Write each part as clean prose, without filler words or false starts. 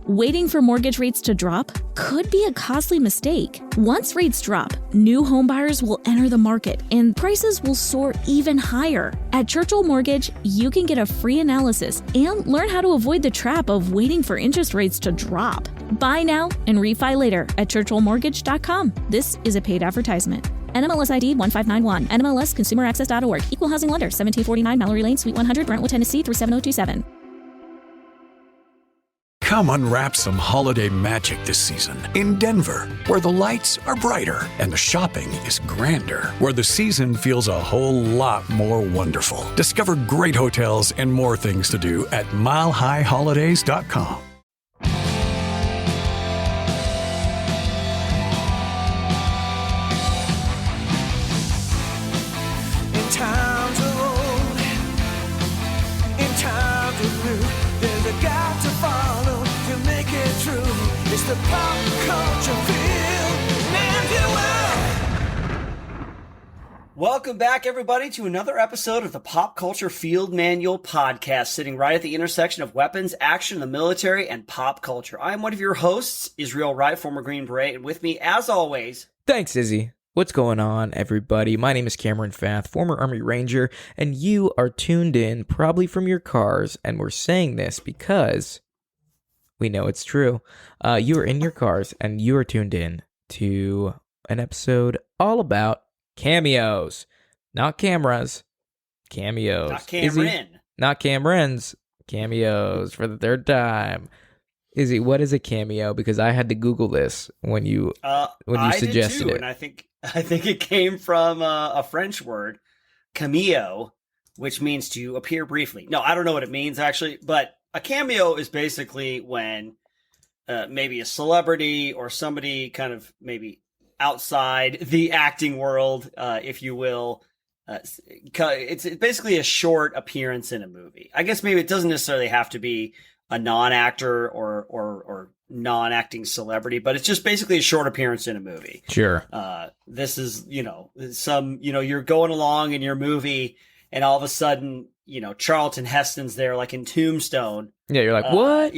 Waiting for mortgage rates to drop could be a costly mistake. Once rates drop, new home buyers will enter the market and prices will soar even higher. At Churchill Mortgage, you can get a free analysis and learn how to avoid the trap of waiting for interest rates to drop. Buy now and refi later at churchillmortgage.com. This is a paid advertisement. NMLS ID 1591. NMLSconsumeraccess.org. Equal housing lender. 1749 Mallory Lane, Suite 100, Brentwood, Tennessee 37027. Come unwrap some holiday magic this season in Denver, where the lights are brighter and the shopping is grander, where the season feels a whole lot more wonderful. Discover great hotels and more things to do at milehighholidays.com. In times of old, in times of blue, there's a God to follow to make it true. It's the pop culture field manual. Welcome back, everybody, to another episode of the Pop Culture Field Manual podcast, sitting right at the intersection of weapons, action, the military, and pop culture. I'm one of your hosts, Israel Wright, former Green Beret, and with me, as always... Thanks, Izzy. What's going on, everybody? My name is Cameron Fath, former Army Ranger, and you are tuned in probably from your cars, and we're saying this because we know it's true. You are in your cars, and you are tuned in to an episode all about cameos. Not cameras, cameos. Not Cameron. Izzy, not Camerons, cameos for the third time. Izzy, what is a cameo? Because I had to Google this when you suggested did too, it. And I think it came from a French word, cameo, which means to appear briefly. No, I don't know what it means actually, but a cameo is basically when maybe a celebrity or somebody kind of maybe outside the acting world, if you will. It's basically a short appearance in a movie. I guess maybe it doesn't necessarily have to be a non-actor or non-acting celebrity, but it's just basically a short appearance in a movie. Sure. This is, you're going along in your movie and all of a sudden, Charlton Heston's there, like in Tombstone. Yeah, you're like, what?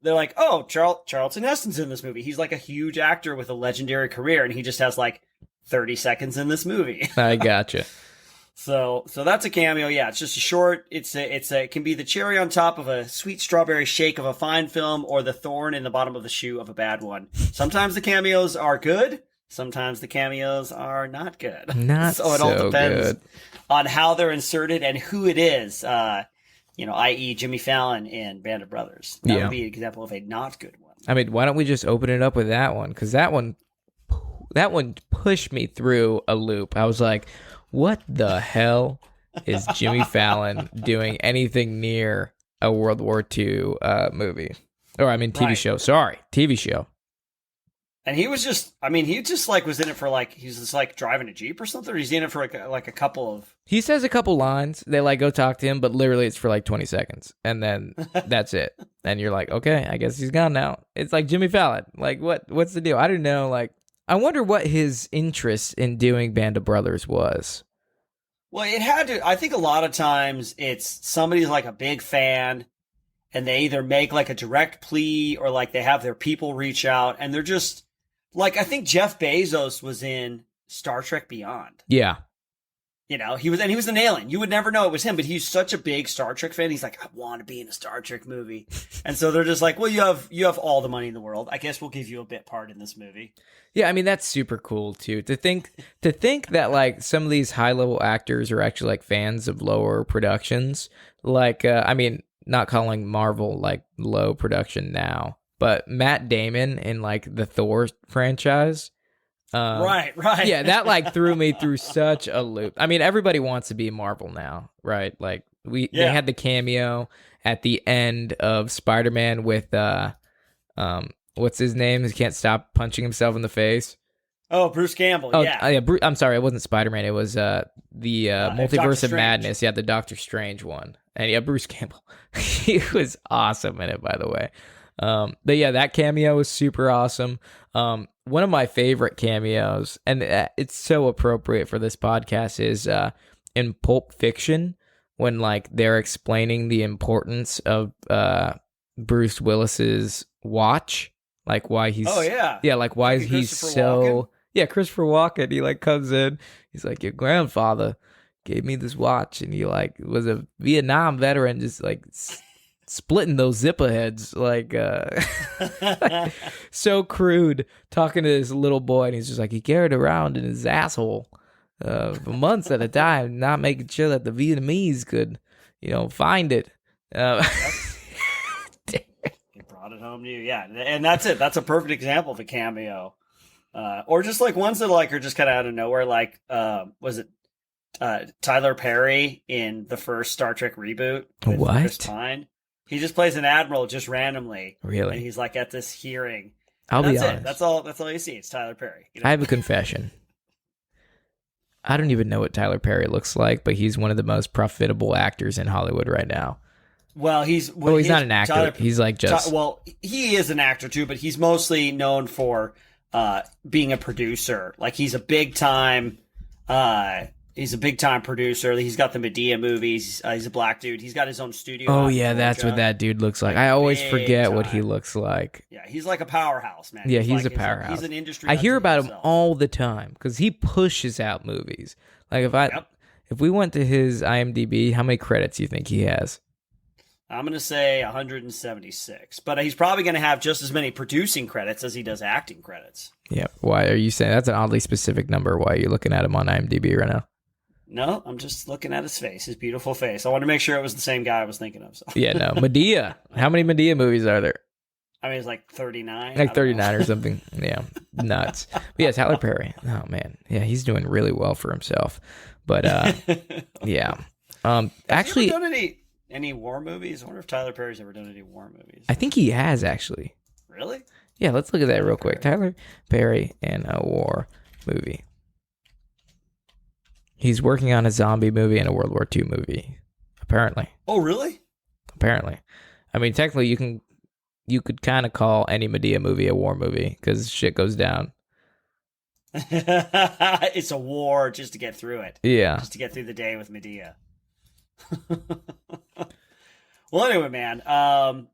They're like, oh, Charlton Heston's in this movie. He's like a huge actor with a legendary career, and he just has like 30 seconds in this movie. I gotcha. So that's a cameo. Yeah, it's just a short. It can be the cherry on top of a sweet strawberry shake of a fine film, or the thorn in the bottom of the shoe of a bad one. Sometimes the cameos are good. Sometimes the cameos are not good. So it all depends good on how they're inserted and who it is. I.e. Jimmy Fallon in Band of Brothers. That would be an example of a not good one. I mean, why don't we just open it up with that one? Because that one pushed me through a loop. I was like, what the hell is Jimmy Fallon doing anything near a World War II movie? Or, I mean, TV show. Sorry, TV show. And he was just, was in it for he's just like driving a Jeep or something, or he's in it for like a couple of... He says a couple lines. They go talk to him, but literally it's for 20 seconds. And then that's it. And you're like, okay, I guess he's gone now. It's like Jimmy Fallon. What's the deal? I didn't know, I wonder what his interest in doing Band of Brothers was. Well, it had to. I think a lot of times it's somebody's like a big fan, and they either make a direct plea or they have their people reach out, and they're just I think Jeff Bezos was in Star Trek Beyond. Yeah. He was an alien. You would never know it was him, but he's such a big Star Trek fan. He's like, I want to be in a Star Trek movie. And so they're just like, well, you have all the money in the world. I guess we'll give you a bit part in this movie. Yeah, I mean, that's super cool too. To think that some of these high level actors are actually fans of lower productions. Not calling Marvel low production now, but Matt Damon in the Thor franchise. Right. Yeah, that threw me through such a loop. I mean, everybody wants to be Marvel now, right? They had the cameo at the end of Spider-Man with what's his name? He can't stop punching himself in the face. Oh, Bruce Campbell. Yeah. I'm sorry, it wasn't Spider-Man. It was the Multiverse of Madness. Yeah, the Doctor Strange one. And yeah, Bruce Campbell. He was awesome in it, by the way. But yeah, that cameo was super awesome. One of my favorite cameos, and it's so appropriate for this podcast, is in Pulp Fiction, when they're explaining the importance of Bruce Willis's watch, like why he's Oh yeah. like why Fucking he's Christopher so Walken? yeah, Christopher Walken, he like comes in, he's like, your grandfather gave me this watch, and he like was a Vietnam veteran, just like splitting those zipper heads, like so crude, talking to this little boy, and he's just like, he carried around in his asshole for months at a time, not making sure that the Vietnamese could, find it. He brought it home to you, yeah, and that's it. That's a perfect example of a cameo, or just like ones that like are just kind of out of nowhere. Like, was it Tyler Perry in the first Star Trek reboot? With What? Chris Pine? He just plays an admiral just randomly. Really? And he's like at this hearing. I'll That's be honest. it. That's all. That's all you see. It's Tyler Perry. I have a confession. I don't even know what Tyler Perry looks like, but he's one of the most profitable actors in Hollywood right now. Well, he's not an actor. He's like just he is an actor too, but he's mostly known for being a producer. Like he's a big time producer. He's got the Medea movies. He's a black dude. He's got his own studio. Oh yeah, that's what that dude looks like. I always forget what he looks like. Yeah, he's like a powerhouse, man. Yeah, he's a powerhouse. He's an industry. I hear about him himself. all the time because he pushes out movies. Like if we went to his IMDb, how many credits do you think he has? I'm going to say 176, but he's probably going to have just as many producing credits as he does acting credits. Yeah. Why are you saying that's an oddly specific number? Why are you looking at him on IMDb right now? No, I'm just looking at his face, his beautiful face. I want to make sure it was the same guy I was thinking of. So. Yeah, no. Medea. How many Medea movies are there? I mean, it's like 39. Like 39 or something. Yeah, nuts. But yeah, Tyler Perry. Oh, man. Yeah, he's doing really well for himself. But, yeah. Actually... Have you ever done any war movies? I wonder if Tyler Perry's ever done any war movies. I think he has, actually. Really? Yeah, let's look at that real quick. Tyler Perry in a war movie. He's working on a zombie movie and a World War II movie, apparently. Oh, really? Apparently. I mean, technically, you could kind of call any Medea movie a war movie because shit goes down. It's a war just to get through it. Yeah. Just to get through the day with Medea. Well, anyway, man,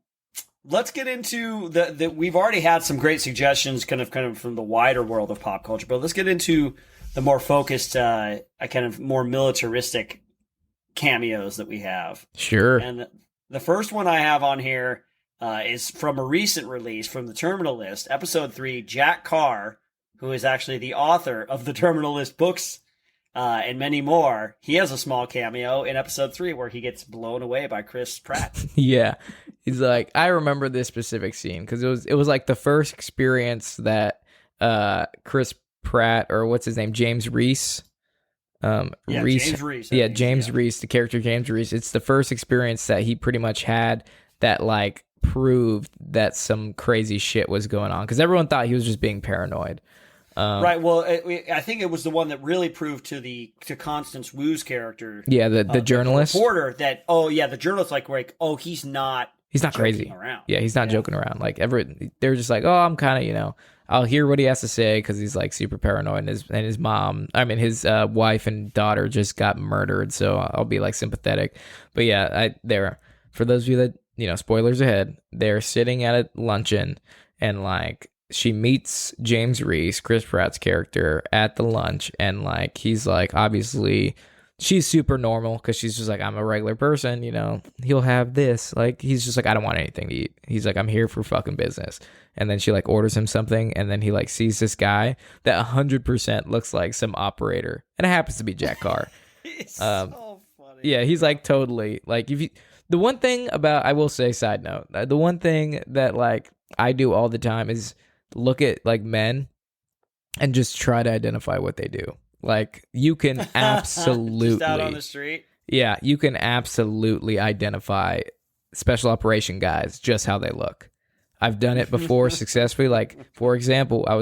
let's get into the we've already had some great suggestions kind of from the wider world of pop culture, but let's get into the more focused, kind of more militaristic cameos that we have. Sure. And the first one I have on here is from a recent release from the Terminal List, episode 3, Jack Carr, who is actually the author of the Terminal List books, and many more. He has a small cameo in episode 3 where he gets blown away by Chris Pratt. Yeah. He's like, I remember this specific scene because it was like the first experience that Chris Pratt, or what's his name, James Reese. James Reese. Yeah, James Reese, the character James Reese. It's the first experience that he pretty much had that like proved that some crazy shit was going on because everyone thought he was just being paranoid. Right. Well, I think it was the one that really proved to Constance Wu's character. Yeah, the journalist, the reporter. That the journalist like he's not crazy around. Yeah, he's not joking around. Like they're just like, oh, I'm kind of I'll hear what he has to say because he's like super paranoid, and his mom, I mean his wife and daughter just got murdered, so I'll be like sympathetic. But yeah, for those of you that spoilers ahead, they're sitting at a luncheon and like. She meets James Reese, Chris Pratt's character, at the lunch, and like he's like, obviously she's super normal because she's just like, I'm a regular person, he'll have this. Like he's just like, I don't want anything to eat. He's like, I'm here for fucking business. And then she like orders him something, and then he like sees this guy that 100% looks like some operator, and it happens to be Jack Carr. It's so funny. Yeah, he's like totally like the one thing about, I will say, side note, the one thing that like I do all the time is look at like men and just try to identify what they do. Like you can absolutely just out on the street. Yeah, you can absolutely identify special operation guys just how they look. I've done it before successfully. Like for example, I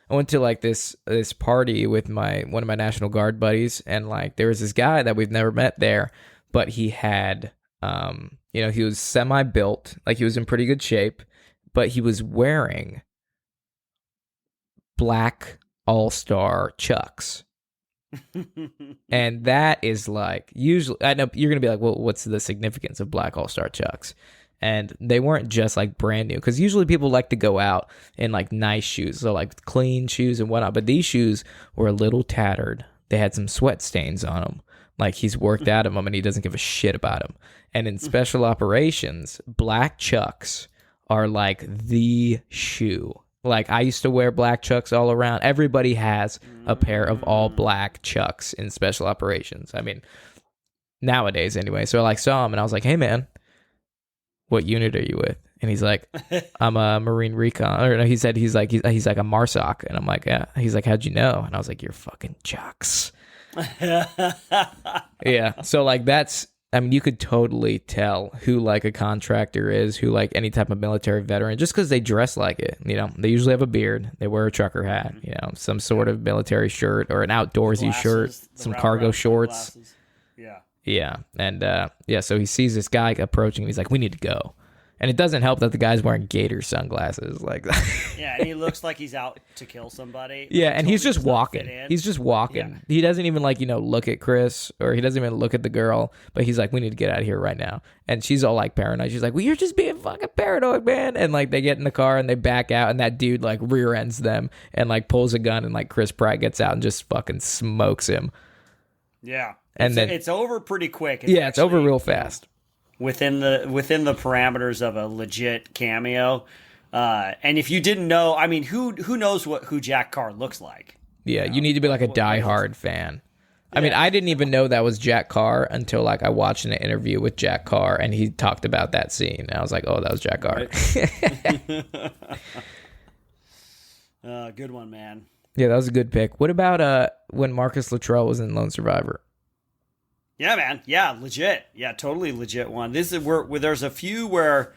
went to like this party with one of my National Guard buddies, and like there was this guy that we've never met there, but he had he was semi built, like he was in pretty good shape, but he was wearing black all-star Chucks. And that is like, usually, I know you're going to be like, well, what's the significance of black all-star Chucks? And they weren't just like brand new, because usually people like to go out in like nice shoes, so like clean shoes and whatnot. But these shoes were a little tattered. They had some sweat stains on them. Like he's worked out of them and he doesn't give a shit about them. And in special operations, black Chucks are like the shoe. Like I used to wear black Chucks all around. Everybody has a pair of all black Chucks in special operations. I mean, nowadays anyway. So I like saw him and I was like, hey man, what unit are you with? And he's like, I'm a Marine Recon. Or no, he said he's like a MARSOC. And I'm like, yeah. He's like, how'd you know? And I was like, you're fucking Chucks. Yeah. So like that's, I mean, you could totally tell who like a contractor is, who like any type of military veteran, just because they dress like it. You know, they usually have a beard, they wear a trucker hat, you know, some sort of military shirt or an outdoorsy shirt, some cargo shorts. Yeah. Yeah. And yeah, so he sees this guy approaching and he's like, we need to go. And it doesn't help that the guy's wearing gator sunglasses. Like, yeah, and he looks like he's out to kill somebody. Yeah, Like, and he's just walking. He's just walking. Yeah. He doesn't even like, you know, look at Chris, or he doesn't even look at the girl, but he's like, we need to get out of here right now. And she's all like paranoid. She's like, well, you're just being fucking paranoid, man. And like they get in the car and they back out, and that dude like rear ends them and like pulls a gun, and like Chris Pratt gets out and just fucking smokes him. Yeah. And then it's over pretty quick. It's over real fast. Within the parameters of a legit cameo. And if you didn't know, I mean, who knows who Jack Carr looks like? Yeah, you need to be like a diehard fan. I mean, I didn't even know that was Jack Carr until like I watched an interview with Jack Carr and he talked about that scene. And I was like, oh, that was Jack Carr. Right. Good one, man. Yeah, that was a good pick. What about when Marcus Luttrell was in Lone Survivor? Yeah, man. Yeah, legit. Yeah, totally legit one. This is where there's a few where,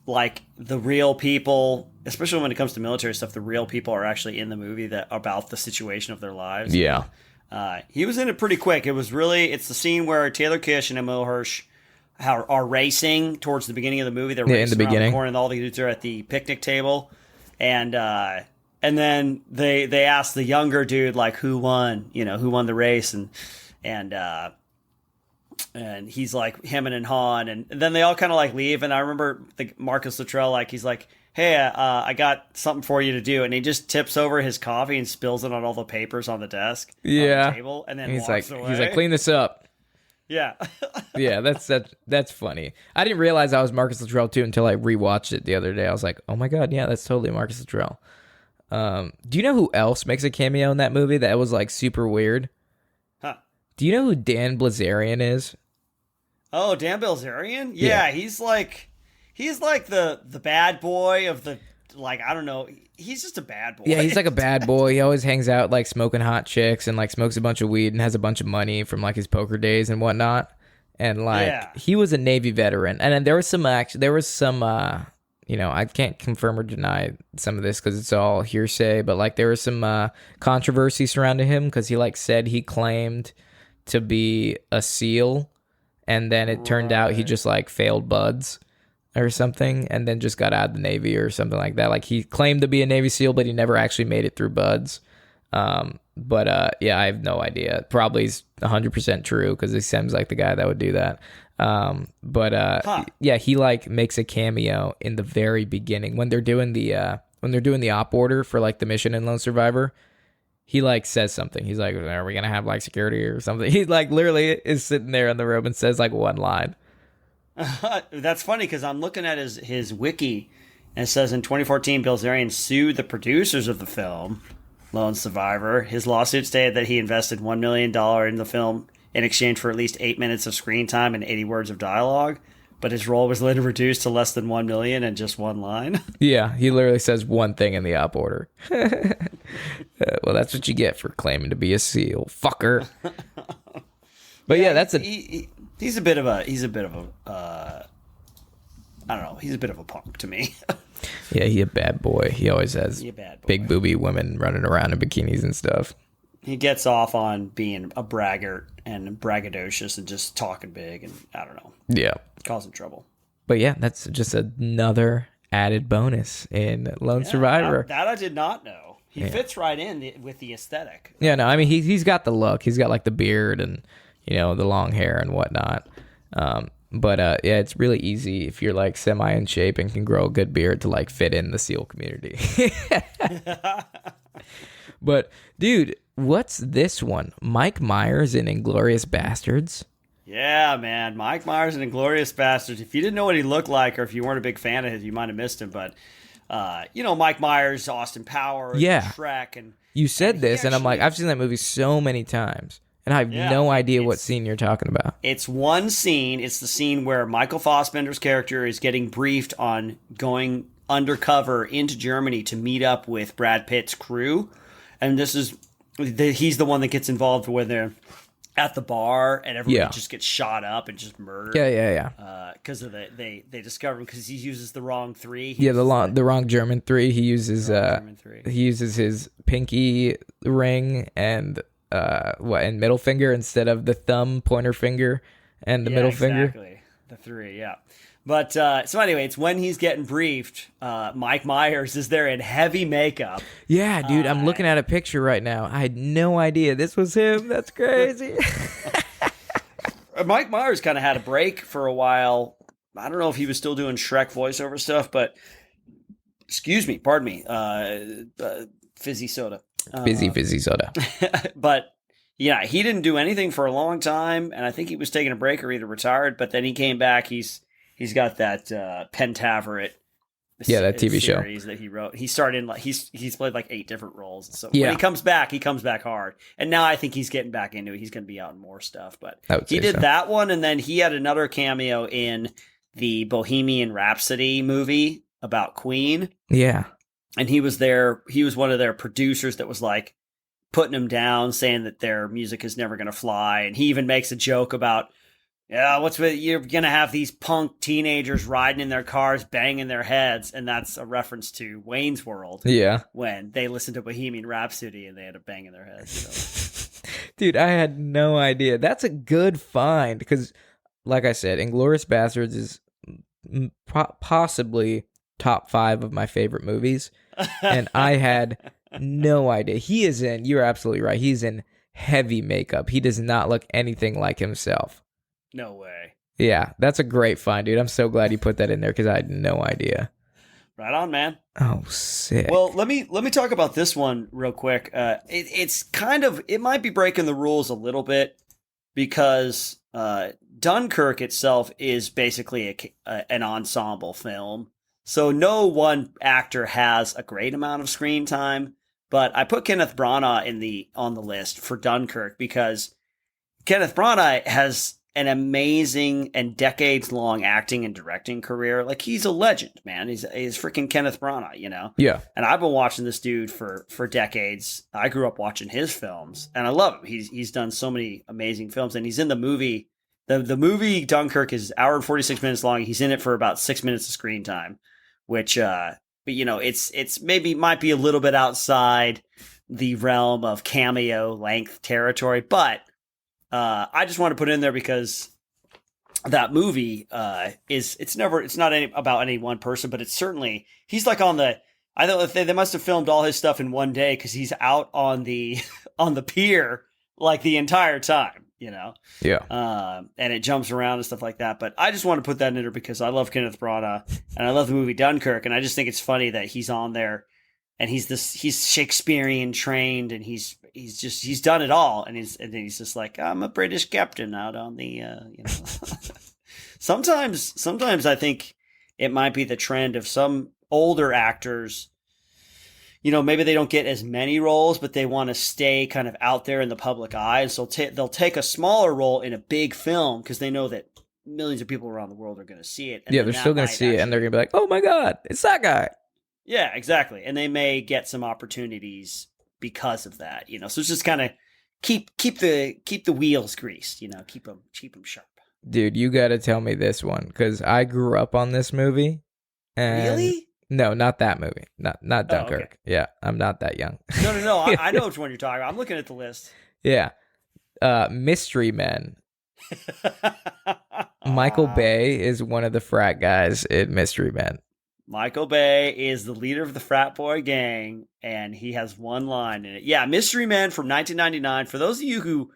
like, the real people, especially when it comes to military stuff, the real people are actually in the movie that about the situation of their lives. Yeah. He was in it pretty quick. It's the scene where Taylor Kish and Emil Hirsch are racing towards the beginning of the movie. They're racing in the beginning. around the corner, and all the dudes are at the picnic table, and then they ask the younger dude, like, who won the race, and he's like hemming and hawing, and then they all kind of like leave. And I remember Marcus Luttrell, like, he's like, hey, I got something for you to do. And he just tips over his coffee and spills it on all the papers on the desk, on the table, and then walks away. He's like, clean this up. Yeah. Yeah, that's funny. I didn't realize I was Marcus Luttrell too until I rewatched it the other day. I was like, oh my God, yeah, that's totally Marcus Luttrell. Do you know who else makes a cameo in that movie that was like super weird? Huh. Do you know who Dan Blazarian is? Oh, Dan Bilzerian? Yeah, he's like the bad boy of the, like, I don't know. He's just a bad boy. Yeah, he's like a bad boy. He always hangs out like smoking hot chicks and like smokes a bunch of weed and has a bunch of money from like his poker days and whatnot. And like he was a Navy veteran. And then there was some you know, I can't confirm or deny some of this because it's all hearsay, but like there was some controversy surrounding him because he like said he claimed to be a SEAL, and then it turned out he just like failed buds or something, and then just got out of the Navy or something like that. Like he claimed to be a Navy SEAL, but he never actually made it through buds. But yeah, I have no idea. Probably is 100% true because he seems like the guy that would do that. Yeah, he like makes a cameo in the very beginning when they're doing the op order for like the mission in Lone Survivor. He like says something. He's like, "Are we gonna have like security or something?" He like literally is sitting there in the room and says like one line. That's funny because I'm looking at his wiki, and it says in 2014, Bilzerian sued the producers of the film Lone Survivor. His lawsuit stated that he invested $1 million in the film in exchange for at least 8 minutes of screen time and 80 words of dialogue, but his role was later reduced to less than $1 million and just one line. Yeah, he literally says one thing in the op order. Well, that's what you get for claiming to be a SEAL, fucker. But yeah, that's he's a bit of a I don't know. He's a bit of a punk to me. Yeah, he a bad boy. He always has big booby women running around in bikinis and stuff. He gets off on being a braggart and braggadocious and just talking big, and I don't know. Yeah. Causing trouble. But yeah, that's just another added bonus in Lone Survivor. That I did not know. He fits right in with the aesthetic. Yeah, no, I mean, he's got the look. He's got like the beard and, you know, the long hair and whatnot. But yeah, it's really easy if you're like semi in shape and can grow a good beard to like fit in the SEAL community. But dude, what's this one? Mike Myers in Inglourious Bastards? Yeah, man. Mike Myers and Inglourious Bastards. If you didn't know what he looked like, or if you weren't a big fan of his, you might have missed him. But, Mike Myers, Austin Powers, Yeah. Shrek. And You said and this, and I'm like, I've seen that movie so many times, and I have no idea what scene you're talking about. It's one scene. It's the scene where Michael Fassbender's character is getting briefed on going undercover into Germany to meet up with Brad Pitt's crew. And he's the one that gets involved when they're at the bar and everybody just gets shot up and just murdered. Yeah. Because of they discover him because he uses the wrong 3. The wrong German 3. He uses he uses his pinky ring and middle finger instead of the thumb, pointer finger, and the middle finger. Exactly. The 3, yeah. But so anyway, it's when he's getting briefed. Mike Myers is there in heavy makeup. Yeah, dude, I'm looking at a picture right now. I had no idea this was him. That's crazy. Mike Myers kind of had a break for a while. I don't know if he was still doing Shrek voiceover stuff, but pardon me, fizzy soda. Fizzy soda. But yeah, he didn't do anything for a long time, and I think he was taking a break or either retired. But then he came back. He's got that Pentaveret, that TV show that he wrote. He started in he's played like 8 different roles. So when he comes back hard. And now I think he's getting back into it. He's going to be out in more stuff. But he did that one, and then he had another cameo in the Bohemian Rhapsody movie about Queen. Yeah, and he was there. He was one of their producers that was like putting him down, saying that their music is never going to fly. And he even makes a joke about, you're going to have these punk teenagers riding in their cars, banging their heads. And that's a reference to Wayne's World. Yeah. When they listened to Bohemian Rhapsody and they had a banging their heads. So. Dude, I had no idea. That's a good find because, like I said, Inglourious Bastards is possibly top 5 of my favorite movies. And I had no idea. You're absolutely right. He's in heavy makeup. He does not look anything like himself. No way. Yeah, that's a great find, dude. I'm so glad you put that in there because I had no idea. Right on, man. Oh, sick. Well, let me talk about this one real quick. It might be breaking the rules a little bit because Dunkirk itself is basically an ensemble film. So no one actor has a great amount of screen time, but I put Kenneth Branagh on the list for Dunkirk because Kenneth Branagh has an amazing and decades-long acting and directing career. Like, he's a legend, man. He's freaking Kenneth Branagh, you know? Yeah. And I've been watching this dude for decades. I grew up watching his films, and I love him. He's done so many amazing films, and he's in the movie. The movie Dunkirk is an hour and 46 minutes long. He's in it for about 6 minutes of screen time, which, it's maybe might be a little bit outside the realm of cameo length territory, but I just want to put it in there because that movie it's not about any one person, but it's certainly, he's like I don't know, they must have filmed all his stuff in one day because he's out on the pier like the entire time, you know? Yeah. And it jumps around and stuff like that. But I just want to put that in there because I love Kenneth Branagh and I love the movie Dunkirk, and I just think it's funny that he's on there and he's Shakespearean trained and he's done it all, and he's just like, I'm a British captain out on the Sometimes I think it might be the trend of some older actors. Maybe they don't get as many roles, but they want to stay kind of out there in the public eye, and so they'll take a smaller role in a big film because they know that millions of people around the world are going to see it. And they're still going to see it, and they're going to be like, "Oh my god, it's that guy!" Yeah, exactly, and they may get some opportunities because of that, So it's just kind of keep the wheels greased, keep them sharp. Dude, you got to tell me this one because I grew up on this movie. And really? No, not that movie. Not Dunkirk. Oh, okay. Yeah, I'm not that young. No. I know which one you're talking about. I'm looking at the list. Yeah, Mystery Men. Michael Bay is one of the frat guys in Mystery Men. Michael Bay is the leader of the frat boy gang, and he has one line in it. Yeah, Mystery Men from 1999. For those of you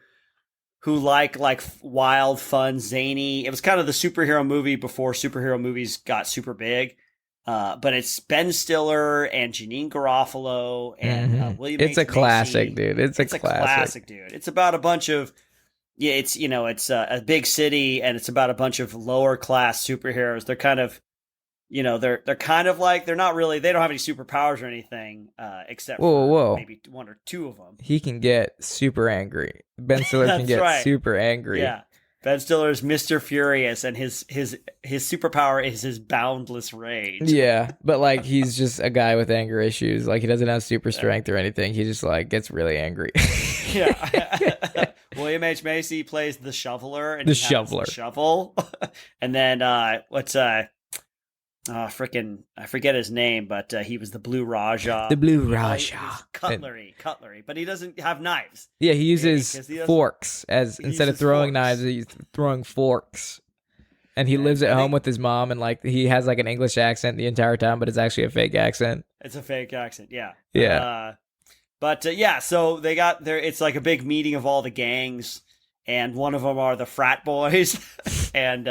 who like wild, fun, zany. It was kind of the superhero movie before superhero movies got super big. But it's Ben Stiller and Janine Garofalo and William It's H. a classic, Macy. dude. It's a classic, dude. It's about a bunch of it's a big city, and it's about a bunch of lower class superheroes. They're kind of they're kind of like they don't have any superpowers or anything except for maybe one or two of them. He can get super angry. Ben Stiller can get super angry. Yeah. Ben Stiller is Mr. Furious, and his superpower is his boundless rage. Yeah, but like he's just a guy with anger issues. Like he doesn't have super strength or anything. He just like gets really angry. Yeah. William H. Macy plays the shoveler. And the he has the shovel. And then I forget his name, but he was the Blue Raja. The Blue Raja. Cutlery. But he doesn't have knives. Yeah, he uses forks instead of throwing knives, he's throwing forks. And he lives at home with his mom, and like he has like an English accent the entire time, but it's actually a fake accent. It's a fake accent, yeah. Yeah. So they got there. It's like a big meeting of all the gangs, and one of them are the frat boys, and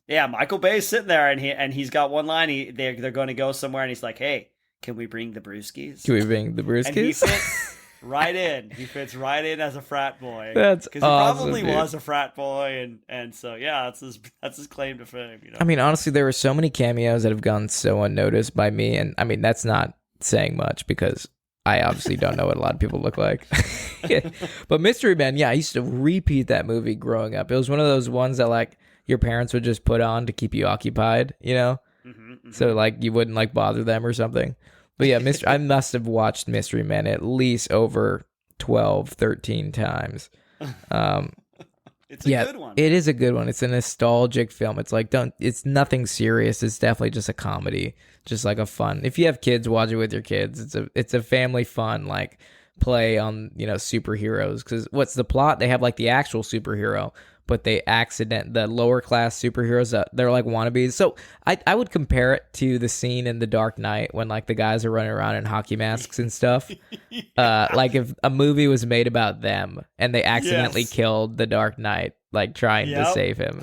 Michael Bay's sitting there, and he's got one line. They're going to go somewhere, and he's like, "Hey, can we bring the brewskis?" And he fits right in. He fits right in as a frat boy. That's because awesome, he probably dude. was a frat boy, and so that's his claim to fame. I mean, honestly, there were so many cameos that have gone so unnoticed by me, and I mean that's not saying much because I obviously don't know what a lot of people look like. But Mystery Men, I used to repeat that movie growing up. It was one of those ones that like your parents would just put on to keep you occupied, so like you wouldn't like bother them or something. But yeah, I must have watched Mystery Men at least over 12, 13 times. It's a good one. It is a good one. It's a nostalgic film. It's like it's nothing serious. It's definitely just a comedy, just like a fun. If you have kids, watch it with your kids. It's a family fun like play on superheroes. Because what's the plot? They have like the actual superhero, but the lower class superheroes, they're like wannabes. So I would compare it to the scene in The Dark Knight when like the guys are running around in hockey masks and stuff. Like if a movie was made about them and they accidentally killed the Dark Knight, like trying to save him.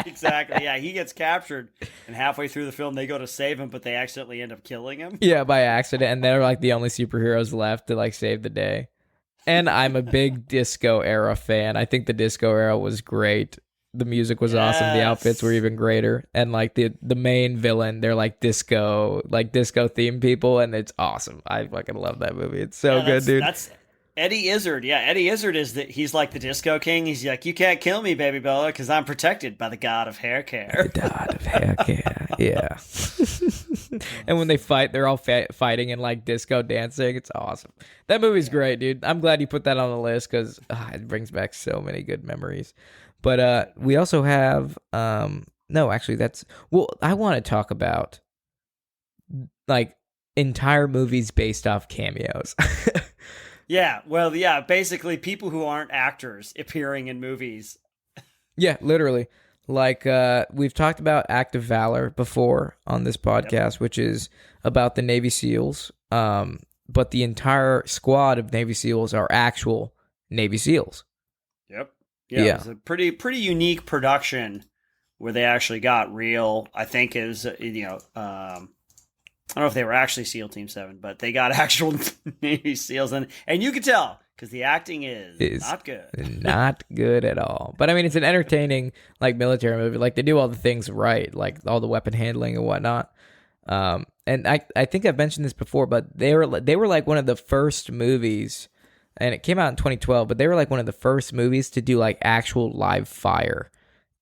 Exactly. Yeah, he gets captured, and halfway through the film they go to save him, but they accidentally end up killing him. Yeah, by accident, and they're like the only superheroes left to like save the day. And I'm a big disco era fan. I think the disco era was great. The music was awesome. The outfits were even greater. And like the main villain, they're like disco themed people, and it's awesome. I fucking love that movie. It's so good, dude. That's Eddie Izzard. Yeah, Eddie Izzard he's like the disco king. He's like, you can't kill me, baby Bella, because I'm protected by the god of hair care. The god of hair care, yeah. And when they fight, they're all fighting and like disco dancing. It's awesome. That movie's great, dude. I'm glad you put that on the list because it brings back so many good memories. But we also have I want to talk about like entire movies based off cameos. Yeah, basically people who aren't actors appearing in movies. Yeah, literally. Like, we've talked about Act of Valor before on this podcast, which is about the Navy SEALs. But the entire squad of Navy SEALs are actual Navy SEAls. Yep. Yeah. It was a pretty unique production where they actually got real, I think it was, I don't know if they were actually SEAL Team 7, but they got actual Navy SEAls. And you could tell because the acting is not good. Not good at all. But I mean, it's an entertaining like military movie. Like they do all the things right, like all the weapon handling and whatnot. And I think I've mentioned this before, but they were like one of the first movies, and it came out in 2012, but they were like one of the first movies to do like actual live fire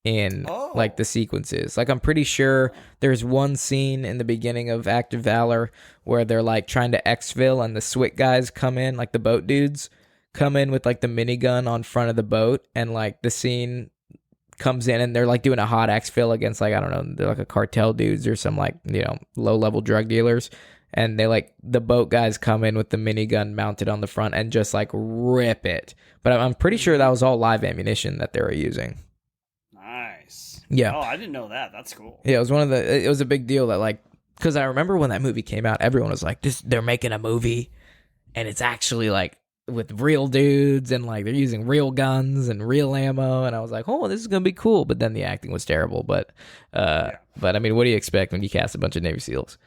in like the sequences. Like I'm pretty sure there's one scene in the beginning of Act of Valor where they're like trying to exfil and the SWIT guys come in, like the boat dudes come in with like the minigun on front of the boat, and like the scene comes in and they're like doing a hot exfil against like, I don't know, they're like a cartel dudes or some like, low level drug dealers, and they like the boat guys come in with the minigun mounted on the front and just like rip it. But I'm pretty sure that was all live ammunition that they were using. Nice. Yeah. Oh, I didn't know that. That's cool. Yeah, it was a big deal that like, because I remember when that movie came out, everyone was like, they're making a movie and it's actually like with real dudes, and like they're using real guns and real ammo, and I was like, oh, this is gonna be cool. But then the acting was terrible. But I mean, what do you expect when you cast a bunch of Navy SEALs?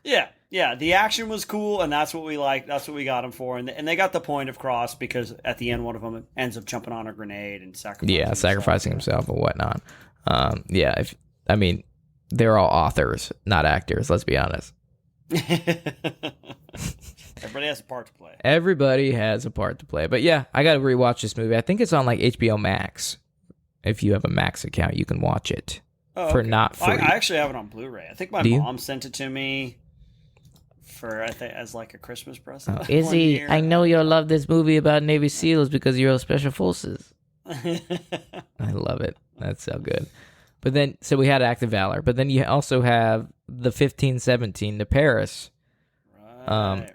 Yeah, the action was cool, and that's what we liked. That's what we got them for, and they got the point across because at the end, one of them ends up jumping on a grenade and sacrificing himself and whatnot. I mean, they're all authors, not actors. Let's be honest. Everybody has a part to play. Everybody has a part to play. But yeah, I got to rewatch this movie. I think it's on like HBO Max. If you have a Max account, you can watch it for not free. I actually have it on Blu-ray. I think my mom sent it to me as like a Christmas present. Izzy, I know you'll love this movie about Navy SEALs because you're special forces. I love it. That's so good. But then, so we had Act of Valor, but then you also have the 1517 to Paris,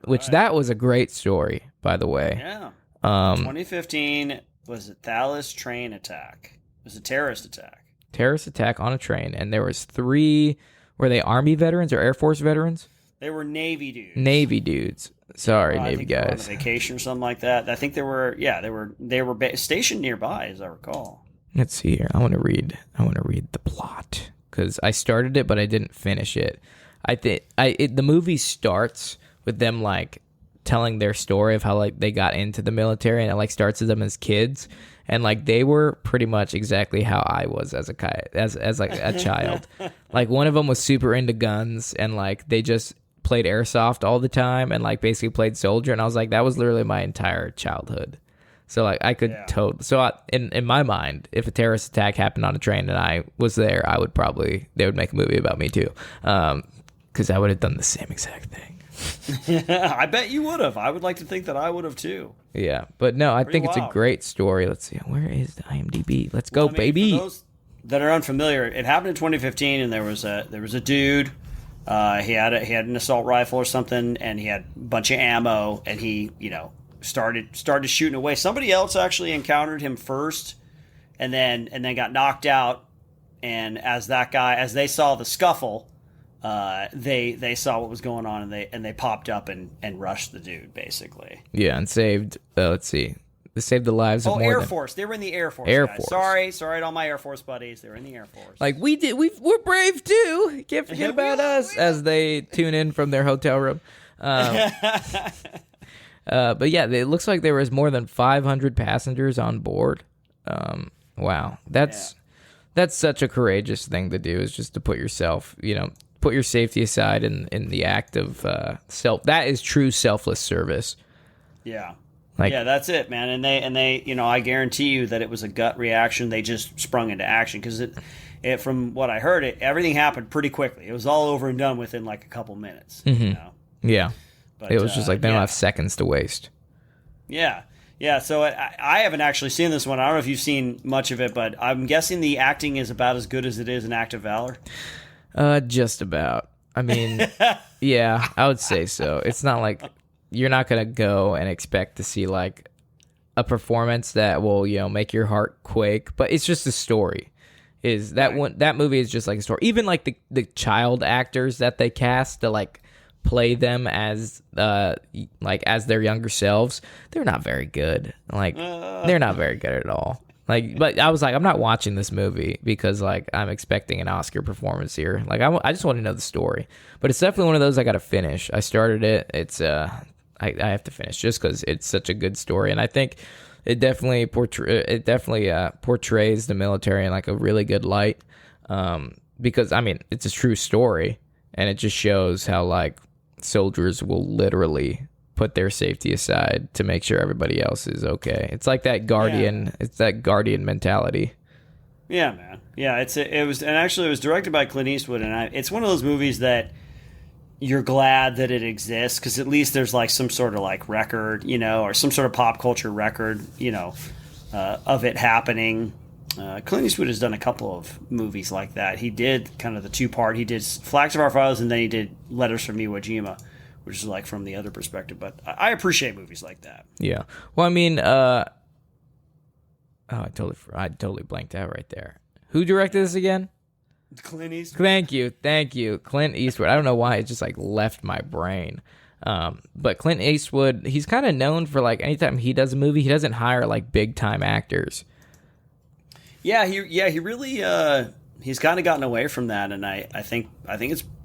which that was a great story, by the way. Yeah. 2015 was a Thales train attack. It was a terrorist attack. Terrorist attack on a train, and there was 3. Were they Army veterans or Air Force veterans? They were Navy dudes. Navy dudes. Sorry, Navy guys. They were on a vacation or something like that. I think they were stationed nearby, as I recall. Let's see here. I want to read the plot because I started it, but I didn't finish it. The movie starts with them like telling their story of how like they got into the military, and it like starts with them as kids, and like they were pretty much exactly how I was as like a child. Like one of them was super into guns, and like they just played airsoft all the time, and like basically played soldier, and I was like, that was literally my entire childhood. So like I could in my mind, if a terrorist attack happened on a train and I was there, they would make a movie about me too, because I would have done the same exact thing. I bet you would have. I would like to think that I would have too. Yeah, but no, I think it's a great story. Let's see, where is the IMDb? Let's go, baby. For those that are unfamiliar, it happened in 2015, and there was a dude. He had an assault rifle or something, and he had a bunch of ammo, and he started shooting away. Somebody else actually encountered him first, and then got knocked out. And as they saw the scuffle, they saw what was going on, and they popped up and rushed the dude basically. Yeah, and saved. Let's see, they saved the lives of Air Force. They were in the Air Force. Air guys. Force. Sorry to all my Air Force buddies. They were in the Air Force. Like we did. We're brave too. Can't forget about us as they tune in from their hotel room. But yeah, it looks like there was more than 500 passengers on board. Wow, that's such a courageous thing to do, is just to put yourself, put your safety aside in the act of self. That is true selfless service. Yeah. That's it, man. And they, I guarantee you that it was a gut reaction. They just sprung into action because it, from what I heard, everything happened pretty quickly. It was all over and done within like a couple minutes. Mm-hmm. Yeah. But, it was just like they don't have seconds to waste. Yeah. So I haven't actually seen this one. I don't know if you've seen much of it, but I'm guessing the acting is about as good as it is in Act of Valor. Just about. I mean, yeah, I would say so. It's not like you're not gonna go and expect to see like a performance that will make your heart quake, but it's just a story. Is that one? That movie is just like a story. Even like the child actors that they cast to like play them as as their younger selves, they're not very good. Like they're not very good at all. Like, but I was like, I'm not watching this movie because like I'm expecting an Oscar performance here. Like I just want to know the story. But it's definitely one of those I got to finish. I started it. It's I have to finish just because it's such a good story, and I think it definitely portrays the military in like a really good light. Because I mean, it's a true story, and it just shows how like soldiers will literally put their safety aside to make sure everybody else is okay. It's like that guardian. Yeah. It's that guardian mentality. Yeah, man. Yeah, it was directed by Clint Eastwood, and it's one of those movies that you're glad that it exists because at least there's like some sort of like record, or some sort of pop culture record, of it happening. Clint Eastwood has done a couple of movies like that. He did kind of the 2-part. He did Flags of Our Fathers, and then he did Letters from Iwo Jima, which is like from the other perspective. But I appreciate movies like that. Yeah. Well, I mean, I totally blanked out right there. Who directed this again? Clint Eastwood. Thank you, Clint Eastwood. I don't know why it just like left my brain. But Clint Eastwood, he's kind of known for like anytime he does a movie, he doesn't hire like big time actors. Yeah, he really he's kind of gotten away from that, and I think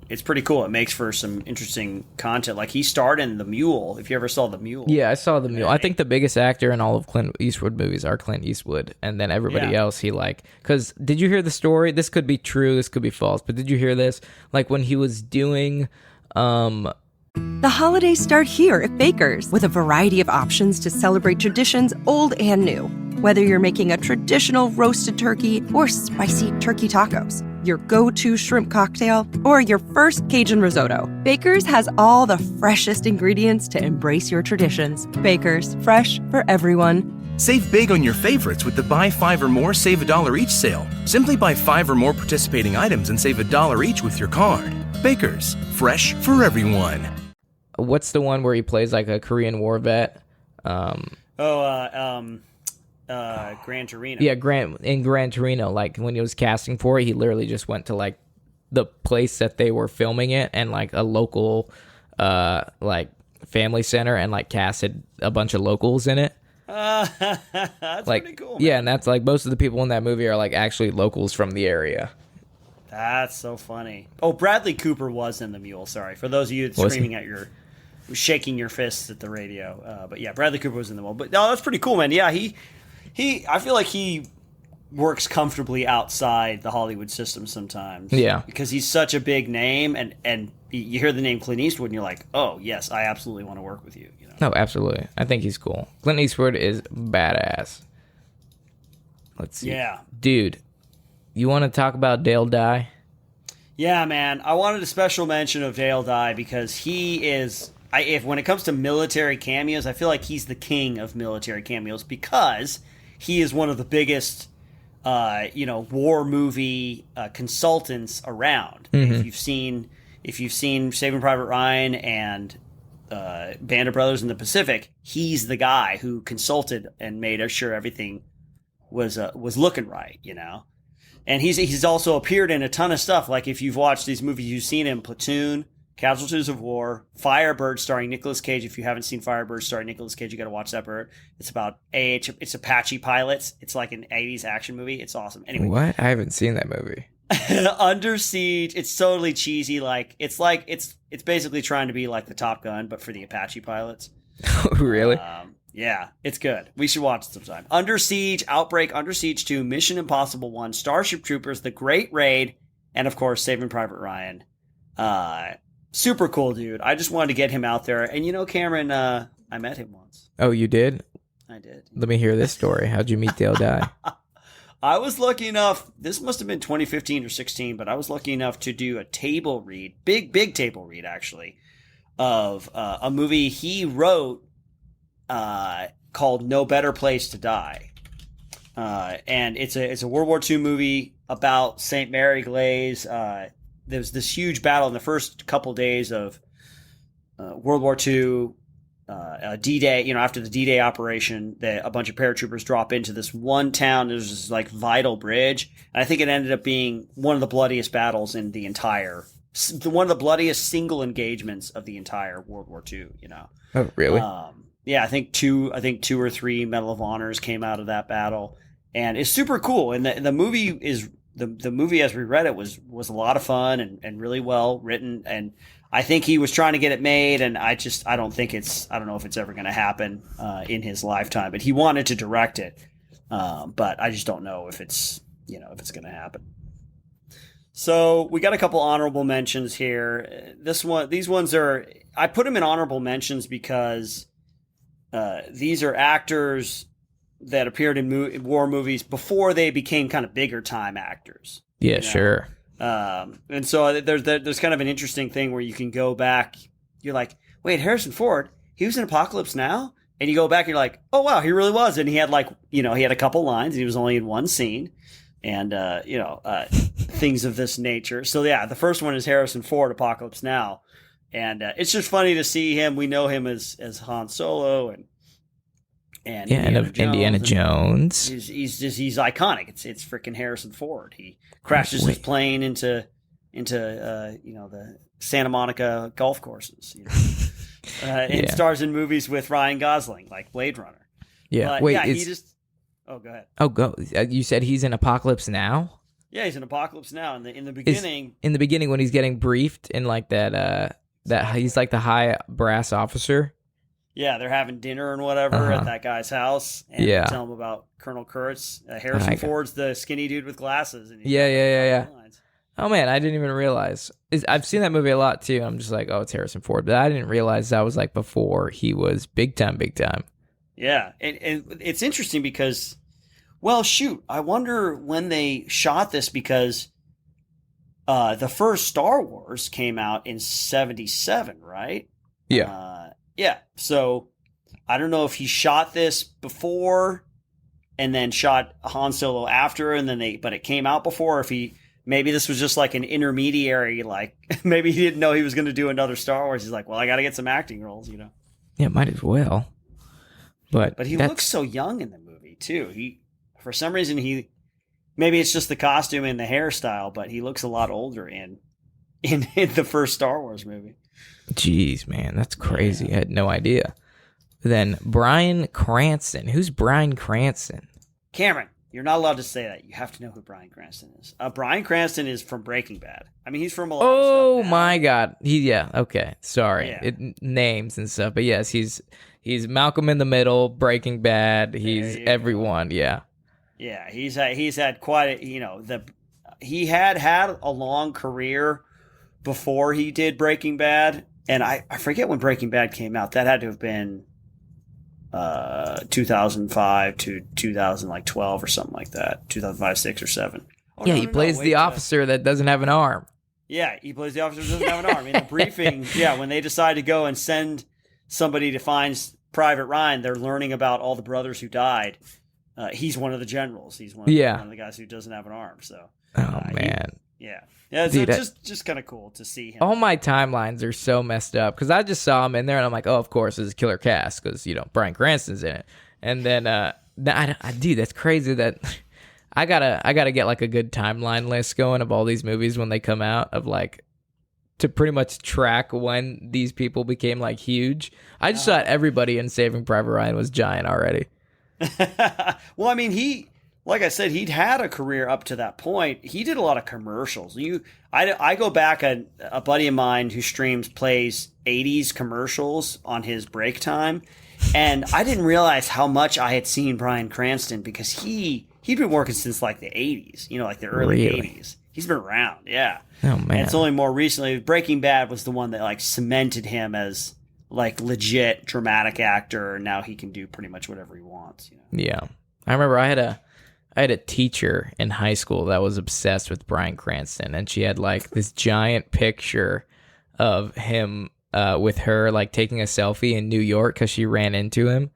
it's pretty cool. It makes for some interesting content. Like he starred in The Mule. If you ever saw The Mule, yeah, I saw The Mule. I think the biggest actor in all of Clint Eastwood movies are Clint Eastwood, and then everybody else he like. Because did you hear the story? This could be true, this could be false, but did you hear this? Like when he was doing. The holidays start here at Baker's with a variety of options to celebrate traditions old and new. Whether you're making a traditional roasted turkey or spicy turkey tacos, your go-to shrimp cocktail, or your first Cajun risotto, Baker's has all the freshest ingredients to embrace your traditions. Baker's, fresh for everyone. Save big on your favorites with the Buy 5 or More Save $1 each sale. Simply buy 5 or more participating items and save $1 each with your card. Baker's, fresh for everyone. What's the one where he plays like a Korean War vet? Gran Torino. Yeah, in Gran Torino, like when he was casting for it, he literally just went to like the place that they were filming it and like a local like family center and like casted a bunch of locals in it. That's like, pretty cool, man. Yeah, and that's like most of the people in that movie are like actually locals from the area. That's so funny. Oh, Bradley Cooper was in The Mule. Sorry for those of you screaming at shaking your fists at the radio. But yeah, Bradley Cooper was in The Mule. But no, that's pretty cool, man. Yeah, he I feel like he works comfortably outside the Hollywood system sometimes. Yeah, because he's such a big name, and you hear the name Clint Eastwood, and you're like, oh yes, I absolutely want to work with you. You know? No, absolutely. I think he's cool. Clint Eastwood is badass. Let's see. Yeah, dude. You want to talk about Dale Dye? Yeah, man. I wanted a special mention of Dale Dye because he is. If when it comes to military cameos, I feel like he's the king of military cameos because he is one of the biggest, war movie consultants around. Mm-hmm. If you've seen Saving Private Ryan and Band of Brothers in the Pacific, he's the guy who consulted and made sure everything was looking right. You know. And he's also appeared in a ton of stuff. Like if you've watched these movies, you've seen him Platoon, Casualties of War, Firebird starring Nicolas Cage. If you haven't seen Firebird starring Nicolas Cage, you got to watch that bird. It's about it's Apache pilots. It's like an 80s action movie. It's awesome. Anyway, what? I haven't seen that movie. Under Siege. It's totally cheesy. It's basically trying to be like the Top Gun, but for the Apache pilots. Really? Yeah, it's good. We should watch it sometime. Under Siege, Outbreak, Under Siege 2, Mission Impossible 1, Starship Troopers, The Great Raid, and of course, Saving Private Ryan. Super cool, dude. I just wanted to get him out there. And you know, Cameron, I met him once. Oh, you did? I did. Let me hear this story. How'd you meet Dale Dye? I was lucky enough, this must have been 2015 or 16, but I was lucky enough to do a table read, big table read, actually, of a movie he wrote called No Better Place to Die. And it's a World War II movie about St. Mary Glaze. There was this huge battle in the first couple days of World War II, D-Day. After the D-Day operation, a bunch of paratroopers drop into this one town. There's this like vital bridge. And I think it ended up being one of the bloodiest battles in the entire, one of the bloodiest single engagements of the entire World War II, Oh, really? Yeah, I think two or three Medal of Honors came out of that battle, and it's super cool. And the movie is the movie as we read it was a lot of fun and really well written. And I think he was trying to get it made, and I don't know if it's ever going to happen in his lifetime. But he wanted to direct it, but I just don't know if it's going to happen. So we got a couple honorable mentions here. These ones are, I put them in honorable mentions because these are actors that appeared in war movies before they became kind of bigger time actors. Yeah, sure. And so there's kind of an interesting thing where you can go back. You're like, wait, Harrison Ford, he was in Apocalypse Now? And you go back and you're like, oh, wow, he really was. And he had he had a couple lines. He was only in one scene. And, things of this nature. So, yeah, the first one is Harrison Ford, Apocalypse Now. And it's just funny to see him. We know him as Han Solo and Indiana Jones. He's iconic. It's freaking Harrison Ford. He crashes his plane into the Santa Monica golf courses. and stars in movies with Ryan Gosling, like Blade Runner. Yeah. But, Wait, he just. Oh, go ahead. Oh, go. You said he's in Apocalypse Now? Yeah, he's in Apocalypse Now. In the beginning, in the beginning when he's getting briefed in like that he's like the high brass officer. Yeah, they're having dinner and whatever at that guy's house, and they tell him about Colonel Kurtz. Harrison Ford's the skinny dude with glasses. And yeah. Oh man, I didn't even realize. I've seen that movie a lot too. I'm just like, oh, it's Harrison Ford, but I didn't realize that was like before he was big time. Yeah, and it's interesting because, well, shoot, I wonder when they shot this because the first Star Wars came out in 1977, right? Yeah. Yeah. So I don't know if he shot this before and then shot Han Solo after, and then but it came out before. If maybe this was just like an intermediary, like maybe he didn't know he was going to do another Star Wars. He's like, well, I got to get some acting roles, Yeah, might as well. But he looks so young in the movie too. For some reason, maybe it's just the costume and the hairstyle, but he looks a lot older in the first Star Wars movie. Jeez, man, that's crazy. Yeah. I had no idea. Then Bryan Cranston. Who's Bryan Cranston? Cameron, you're not allowed to say that. You have to know who Bryan Cranston is. Bryan Cranston is from Breaking Bad. I mean, he's from a lot of stuff. Oh my God. Okay. Sorry. Yeah. Names and stuff, but yes, he's Malcolm in the Middle, Breaking Bad. He's everyone. Yeah. Yeah, he's had quite a, he had a long career before he did Breaking Bad, and I forget when Breaking Bad came out. That had to have been 2005 to 2012 or something like that. 2005, 6 or 7. Oh, yeah, he plays the officer that doesn't have an arm. Yeah, he plays the officer that doesn't have an arm. In the briefing, when they decide to go and send somebody to find Private Ryan, they're learning about all the brothers who died. He's one of the generals. He's one of the guys who doesn't have an arm. So, man, it's dude, just kind of cool to see him. All my timelines are so messed up because I just saw him in there and I'm like, oh, of course, it's a killer cast because Bryan Cranston's in it. And then, dude, that's crazy that I gotta get like a good timeline list going of all these movies when they come out of like to pretty much track when these people became like huge. I just thought everybody in Saving Private Ryan was giant already. Well, I mean, like I said, he'd had a career up to that point. He did a lot of commercials. I go back, a buddy of mine who plays 80s commercials on his break time, and I didn't realize how much I had seen Bryan Cranston because he'd been working since like the 80s, like the early 80s. He's been around, yeah. Oh man, and it's only more recently. Breaking Bad was the one that like cemented him as like legit dramatic actor, and now he can do pretty much whatever he wants. Yeah, I remember I had a teacher in high school that was obsessed with Bryan Cranston, and she had like this giant picture of him with her like taking a selfie in New York because she ran into him,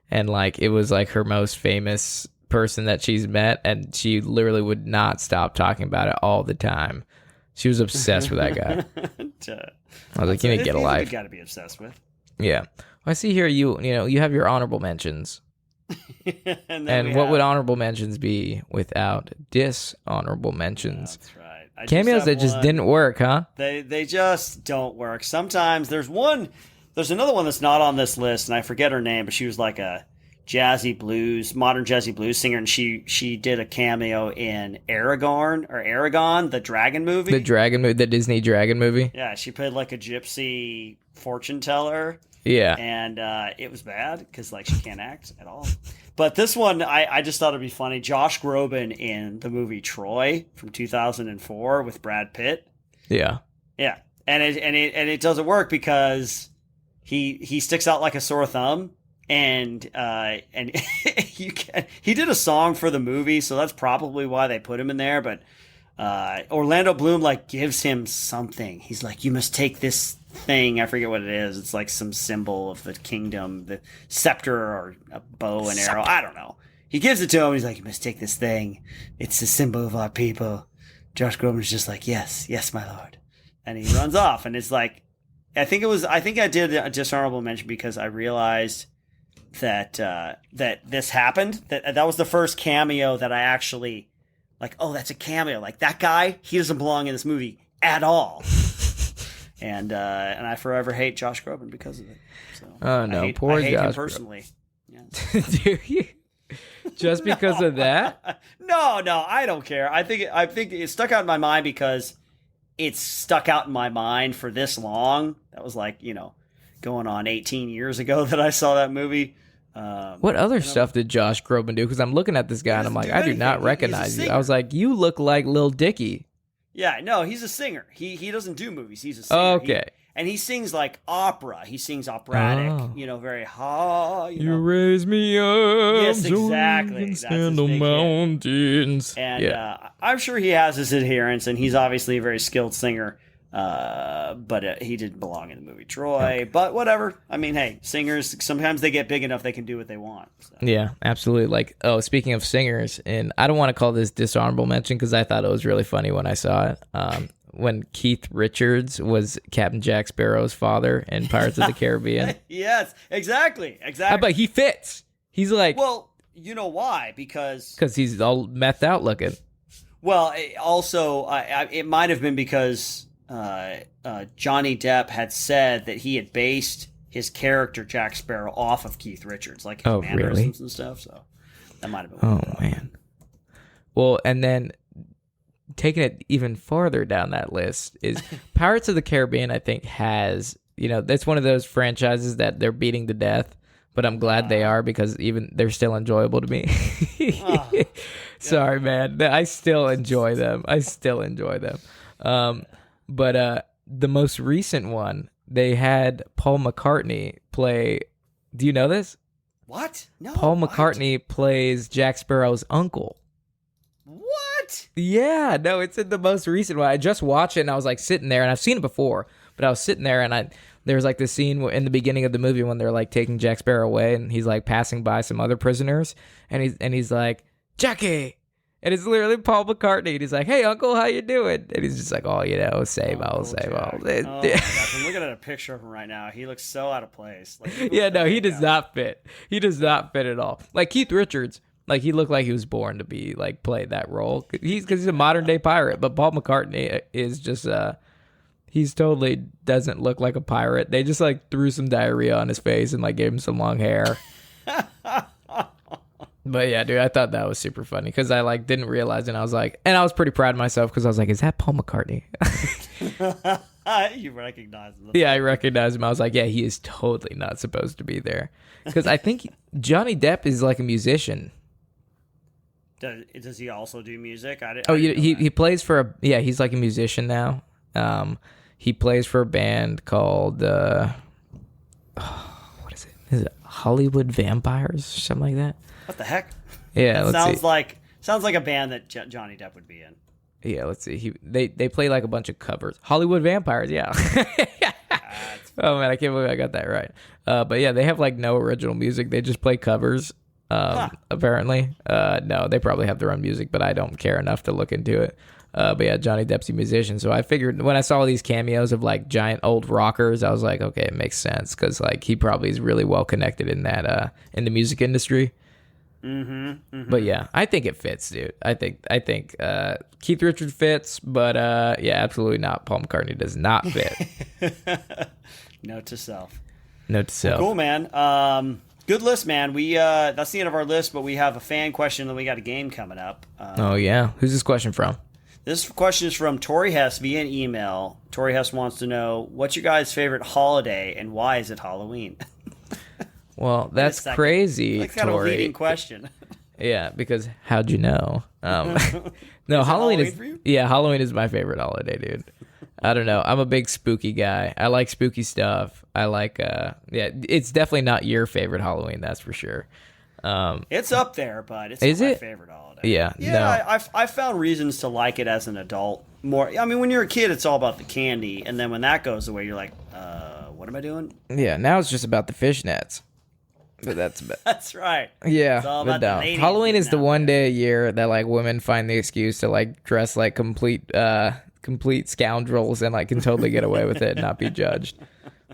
and like it was like her most famous person that she's met, and she literally would not stop talking about it all the time. She was obsessed with that guy. I was like, you need to get a life. You got to be obsessed with. Yeah. Well, I see here you have your honorable mentions. and what would honorable mentions be without dishonorable mentions? That's right. Cameos that just didn't work, huh? They just don't work. Sometimes there's another one that's not on this list, and I forget her name, but she was like a modern jazzy blues singer, and she did a cameo in Aragon, the dragon movie. The Disney dragon movie. Yeah, she played like a gypsy fortune teller. Yeah. And it was bad because like she can't act at all. But this one, I just thought it'd be funny. Josh Groban in the movie Troy from 2004 with Brad Pitt. Yeah. Yeah. And it doesn't work because he sticks out like a sore thumb. And he did a song for the movie, so that's probably why they put him in there. But Orlando Bloom like gives him something. He's like, you must take this thing. I forget what it is. It's like some symbol of the kingdom, the scepter or a bow and arrow. I don't know. He gives it to him. He's like, you must take this thing. It's the symbol of our people. Josh Groban's just like, yes, my lord. And he runs off. And it's like, I think I did a dishonorable mention because I realized that this happened. That was the first cameo that I actually like. Oh, that's a cameo. Like that guy, he doesn't belong in this movie at all. and I forever hate Josh Groban because of it. So Oh no, poor I hate him Josh personally. Do you? Just because of that? No, I don't care. I think it stuck out in my mind because it's stuck out in my mind for this long. That was like, going on 18 years ago that I saw that movie. What other stuff did Josh Groban do? Because I'm looking at this guy and I'm like, I do not recognize you. I was like, you look like Lil Dicky. Yeah, no, he's a singer. He doesn't do movies. He's a singer. Okay. And he sings like opera. He sings operatic, very high. You raise me up. Yes, exactly. So you can That's stand his on big hit. mountains. And I'm sure he has his adherents, and he's obviously a very skilled singer. But he didn't belong in the movie Troy. Okay. But whatever. I mean, hey, singers, sometimes they get big enough they can do what they want. So. Yeah, absolutely. Like, speaking of singers, and I don't want to call this dishonorable mention because I thought it was really funny when I saw it. When Keith Richards was Captain Jack Sparrow's father in Pirates of the Caribbean. Yes, exactly. But he fits. He's like... Well, you know why? Because he's all methed out looking. Well, also, it might have been because Johnny Depp had said that he had based his character Jack Sparrow off of Keith Richards, like his mannerisms and stuff. So that might have been. Oh man. Well, and then taking it even farther down that list is Pirates of the Caribbean. I think has that's one of those franchises that they're beating to death. But I'm glad they are because even they're still enjoyable to me. Sorry, man. I still enjoy them. But the most recent one, they had Paul McCartney play. Do you know this? What? No. Paul McCartney plays Jack Sparrow's uncle. What? Yeah, no, it's in the most recent one. I just watched it and I was like sitting there, and I've seen it before, but I was sitting there and there's like this scene in the beginning of the movie when they're like taking Jack Sparrow away, and he's like passing by some other prisoners, and he's like, Jackie. And it's literally Paul McCartney. And he's like, hey, uncle, how you doing? And he's just like, save. Oh, my gosh, I'm looking at a picture of him right now. He looks so out of place. Like, he does not fit. He does not fit at all. Like Keith Richards, like he looked like he was born to be like play that role. Because he's a modern day pirate. But Paul McCartney is just he's totally doesn't look like a pirate. They just like threw some diarrhea on his face and like gave him some long hair. But yeah, dude, I thought that was super funny because I like didn't realize it. And I was pretty proud of myself because I was like, is that Paul McCartney? You recognize him. Yeah, I recognize him. I was like, yeah, he is totally not supposed to be there. Because I think Johnny Depp is like a musician. Does he also do music? He plays for he's like a musician now. He plays for a band called what is it? Is it Hollywood Vampires or something like that? What the heck? Yeah, that sounds like a band that Johnny Depp would be in. Yeah, let's see. They play like a bunch of covers. Hollywood Vampires, yeah. Oh man, I can't believe I got that right. But yeah, they have like no original music. They just play covers. Apparently, no, they probably have their own music, but I don't care enough to look into it. But yeah, Johnny Depp's a musician, so I figured when I saw these cameos of like giant old rockers, I was like, okay, it makes sense because like he probably is really well connected in that in the music industry. But yeah, I think it fits, dude. I think Keith Richards fits, but yeah, absolutely not. Paul McCartney does not fit. Note to self. Well, cool, man. Good list, man. We that's the end of our list, but we have a fan question and we got a game coming up. Oh yeah, who's this question from? This question is from Tori Hess via an email. Tori Hess wants to know, what's your guys' favorite holiday and why is it Halloween? Well, that's crazy, That's kind of a leading question. Yeah, because how'd you know? No, Halloween is Halloween is my favorite holiday, dude. I don't know. I'm a big spooky guy. I like spooky stuff. I like it's definitely not your favorite Halloween, that's for sure. It's up there, but it's not my favorite holiday. Yeah. I found reasons to like it as an adult more. I mean, when you're a kid, it's all about the candy, and then when that goes away, you're like, what am I doing? Yeah, now it's just about the fishnets. But that's right. Yeah, but no. Halloween is the one day a year that like women find the excuse to like dress like complete scoundrels and like can totally get away with it and not be judged,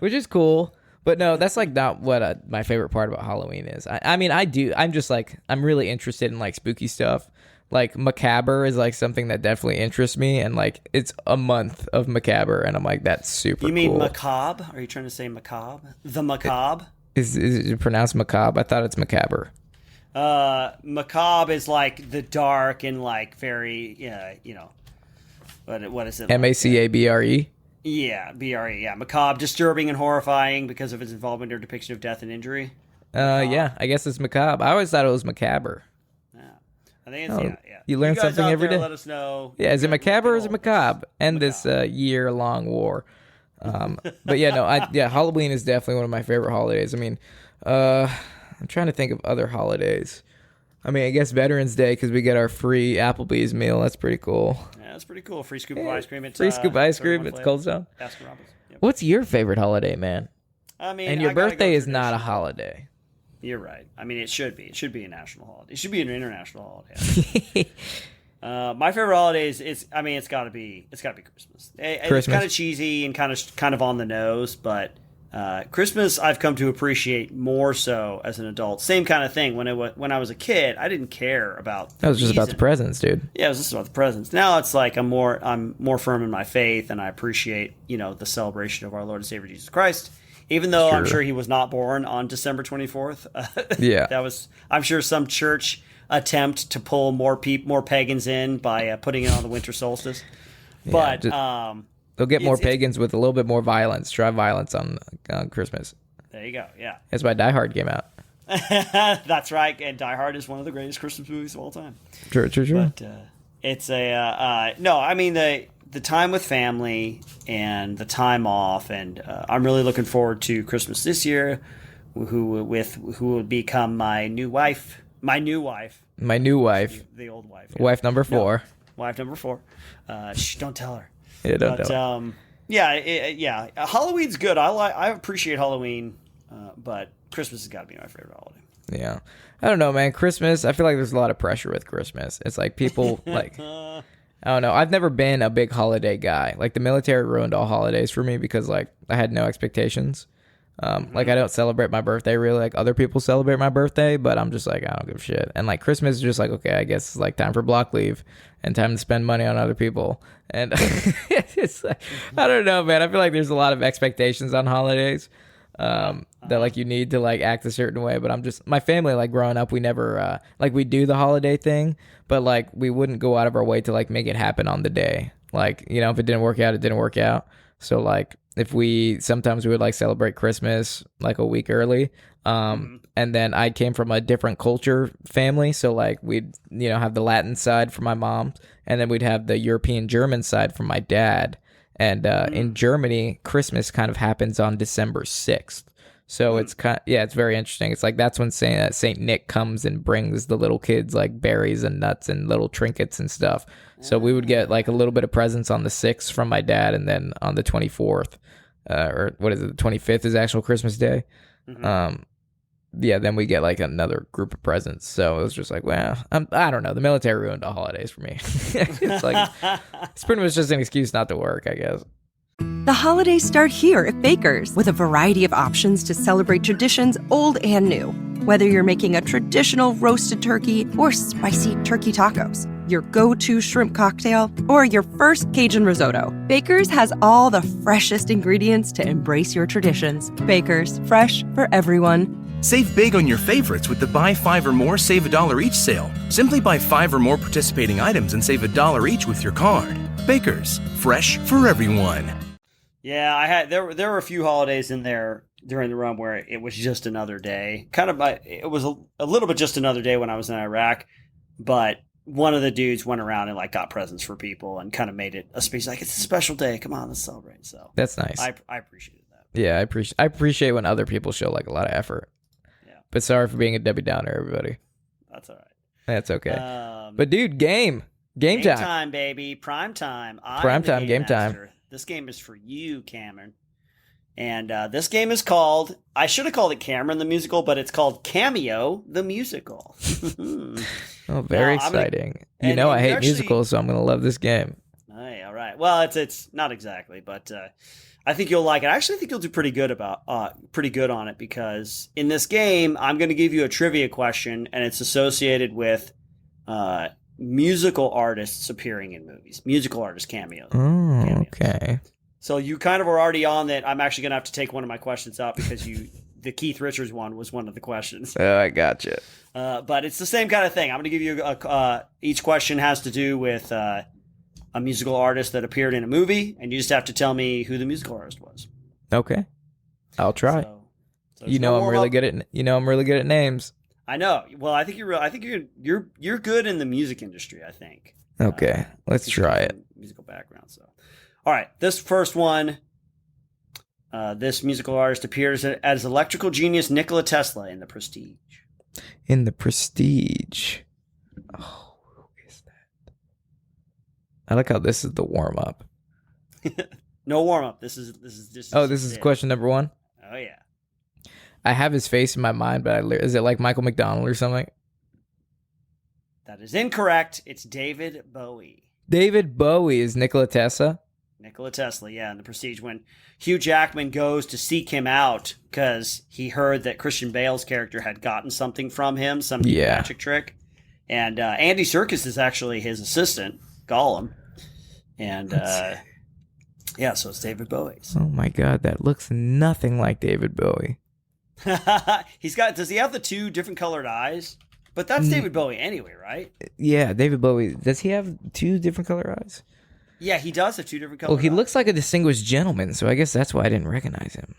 which is cool. But no, that's like not what my favorite part about Halloween is. I mean, I'm just like I'm really interested in like spooky stuff. like macabre is like something that definitely interests me, and like it's a month of macabre, and I'm like, that's super. You mean cool. macabre? Are you trying to say macabre? The macabre? Is it pronounced macabre? I thought it's macabre. Macabre is like the dark and like very, what is it? MACABRE. Yeah, BRE. Yeah, macabre, disturbing and horrifying because of its involvement or depiction of death and injury. Yeah, I guess it's macabre. I always thought it was macabre. Yeah, I think it's yeah. You learn guys something out every there, day. Let us know. Yeah, is it macabre or is it macabre? End this year-long war. But yeah, no, Halloween is definitely one of my favorite holidays. I mean, I'm trying to think of other holidays. I mean, I guess Veterans Day because we get our free Applebee's meal. That's pretty cool. Yeah, that's pretty cool. Free scoop of ice cream. Free scoop of ice cream. It's Cold Stone. Baskin Robbins. Yep. What's your favorite holiday, man? I mean, and your I gotta birthday go is not a traditional. holiday. You're right. I mean, it should be. It should be a national holiday. It should be an international holiday. My favorite holiday is it's got to be Christmas. It's kind of cheesy and kind of on the nose, but Christmas I've come to appreciate more so as an adult. Same kind of thing. When I was a kid, I didn't care about. That was just about the presents, dude. Yeah, it was just about the presents. Now it's like I'm more firm in my faith, and I appreciate the celebration of our Lord and Savior Jesus Christ. Even though I'm sure he was not born on December 24th. Yeah. That was, I'm sure, some church attempt to pull more pagans in by putting it on the winter solstice. But they'll get more pagans with a little bit more violence. Try violence on Christmas. There you go. Yeah. That's why Die Hard came out. That's right. And Die Hard is one of the greatest Christmas movies of all time. True. But it's no, I mean, the time with family and the time off, and I'm really looking forward to Christmas this year. Who will become my new wife? My new wife. The old wife. Yeah. Wife number 4. No, wife number 4. Shh, don't tell her. Yeah, don't tell her. Yeah. Halloween's good. I appreciate Halloween, but Christmas has got to be my favorite holiday. Yeah, I don't know, man. Christmas. I feel like there's a lot of pressure with Christmas. It's like people like. I don't know. I've never been a big holiday guy. Like the military ruined all holidays for me because like I had no expectations. Like I don't celebrate my birthday really. Like other people celebrate my birthday, but I'm just like I don't give a shit. And like Christmas is just like okay, I guess it's like time for block leave and time to spend money on other people. And it's like, I don't know, man. I feel like there's a lot of expectations on holidays. That like you need to like act a certain way, but I'm just my family like growing up we never like we do the holiday thing, but like we wouldn't go out of our way to like make it happen on the day. Like if it didn't work out, it didn't work out. So like if sometimes we would like celebrate Christmas like a week early, and then I came from a different culture family, so like we'd have the Latin side from my mom, and then we'd have the European German side from my dad. And in Germany, Christmas kind of happens on December 6th. So it's it's very interesting. It's like that's when Saint Nick comes and brings the little kids like berries and nuts and little trinkets and stuff. So we would get like a little bit of presents on the 6th from my dad, and then on the 24th, or what is it, the 25th is actual Christmas Day. Then we get like another group of presents. So it was just like, well, I don't know. The military ruined the holidays for me. It's like, it's pretty much just an excuse not to work, I guess. The holidays start here at Baker's with a variety of options to celebrate traditions old and new. Whether you're making a traditional roasted turkey or spicy turkey tacos, your go-to shrimp cocktail, or your first Cajun risotto, Baker's has all the freshest ingredients to embrace your traditions. Baker's, fresh for everyone. Save big on your favorites with the Buy 5 or More Save $1 each sale. Simply buy 5 or more participating items and save $1 each with your card. Baker's, fresh for everyone. Yeah, there were a few holidays in there during the run where it was just another day. It was a little bit just another day when I was in Iraq, but one of the dudes went around and like got presents for people and kind of made it a space like it's a special day. Come on, let's celebrate. So that's nice. I appreciated that. Yeah, I appreciate when other people show like a lot of effort. Yeah. But sorry for being a Debbie Downer, everybody. That's all right. That's okay. But dude, game time, baby, prime time. Game time. This game is for you, Cameron. And this game is called, I should have called it Cameron the Musical, but it's called Cameo the Musical. Oh, very exciting. I hate musicals, so I'm going to love this game. Hey, all right. Well, it's not exactly, but I think you'll like it. I actually think you'll do pretty good on it, because in this game, I'm going to give you a trivia question, and it's associated with musical artists appearing in movies. Musical artist cameos. Oh, Cameos. okay. So you kind of were already on that. I'm actually going to have to take one of my questions out because the Keith Richards one was one of the questions. Oh, I gotcha. But it's the same kind of thing. I'm going to give you each question has to do with a musical artist that appeared in a movie, and you just have to tell me who the musical artist was. Okay. I'll try. So I'm really good at names. I know. Well, I think you're good in the music industry, I think. Okay, let's try it. Musical background. So, all right, this first one. This musical artist appears as electrical genius Nikola Tesla in The Prestige. In The Prestige. Oh, who is that? I like how this is the warm up. No warm up. This is just. Oh, this is question number 1. Oh yeah. I have his face in my mind, but is it like Michael McDonald or something? That is incorrect. It's David Bowie. David Bowie is Nikola Tesla? Nikola Tesla, yeah, in The Prestige, when Hugh Jackman goes to seek him out because he heard that Christian Bale's character had gotten something from him, some magic trick. And Andy Serkis is actually his assistant, Gollum. And yeah, so it's David Bowie. Oh my God, that looks nothing like David Bowie. Does he have the 2 different colored eyes? But that's David Bowie anyway, right? Yeah, David Bowie. Does he have 2 different color eyes? Yeah, he does have 2 different colored eyes. Well, he looks like a distinguished gentleman, so I guess that's why I didn't recognize him.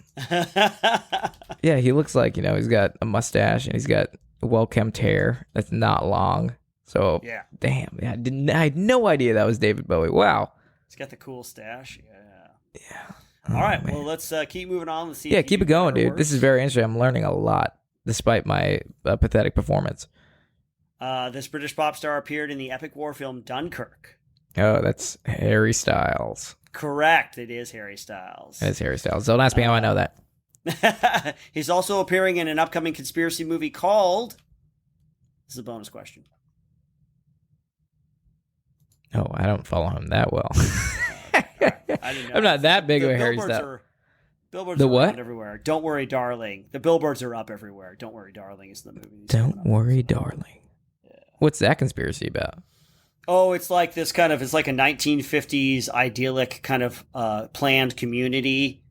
Yeah, he looks like, he's got a mustache and he's got well-kept hair that's not long. So, yeah. Damn, I had no idea that was David Bowie. Wow. He's got the cool stash. Yeah. Yeah. All right, man. well, let's keep moving on. Let's see. Yeah, keep it going, dude. This is very interesting. I'm learning a lot, despite my pathetic performance. This British pop star appeared in the epic war film Dunkirk. Oh, that's Harry Styles. Correct. It is Harry Styles. It is Harry Styles. Don't ask me how I know that. He's also appearing in an upcoming conspiracy movie called... This is a bonus question. Oh, I don't follow him that well. I didn't know. I'm not that big of a Harry Styles. Billboards The are what? around everywhere. Don't worry, darling. The billboards are up everywhere. Don't worry, darling is the movie. Don't worry, darling. Yeah. What's that conspiracy about? Oh, it's like this kind of, it's like a 1950s idyllic kind of planned community.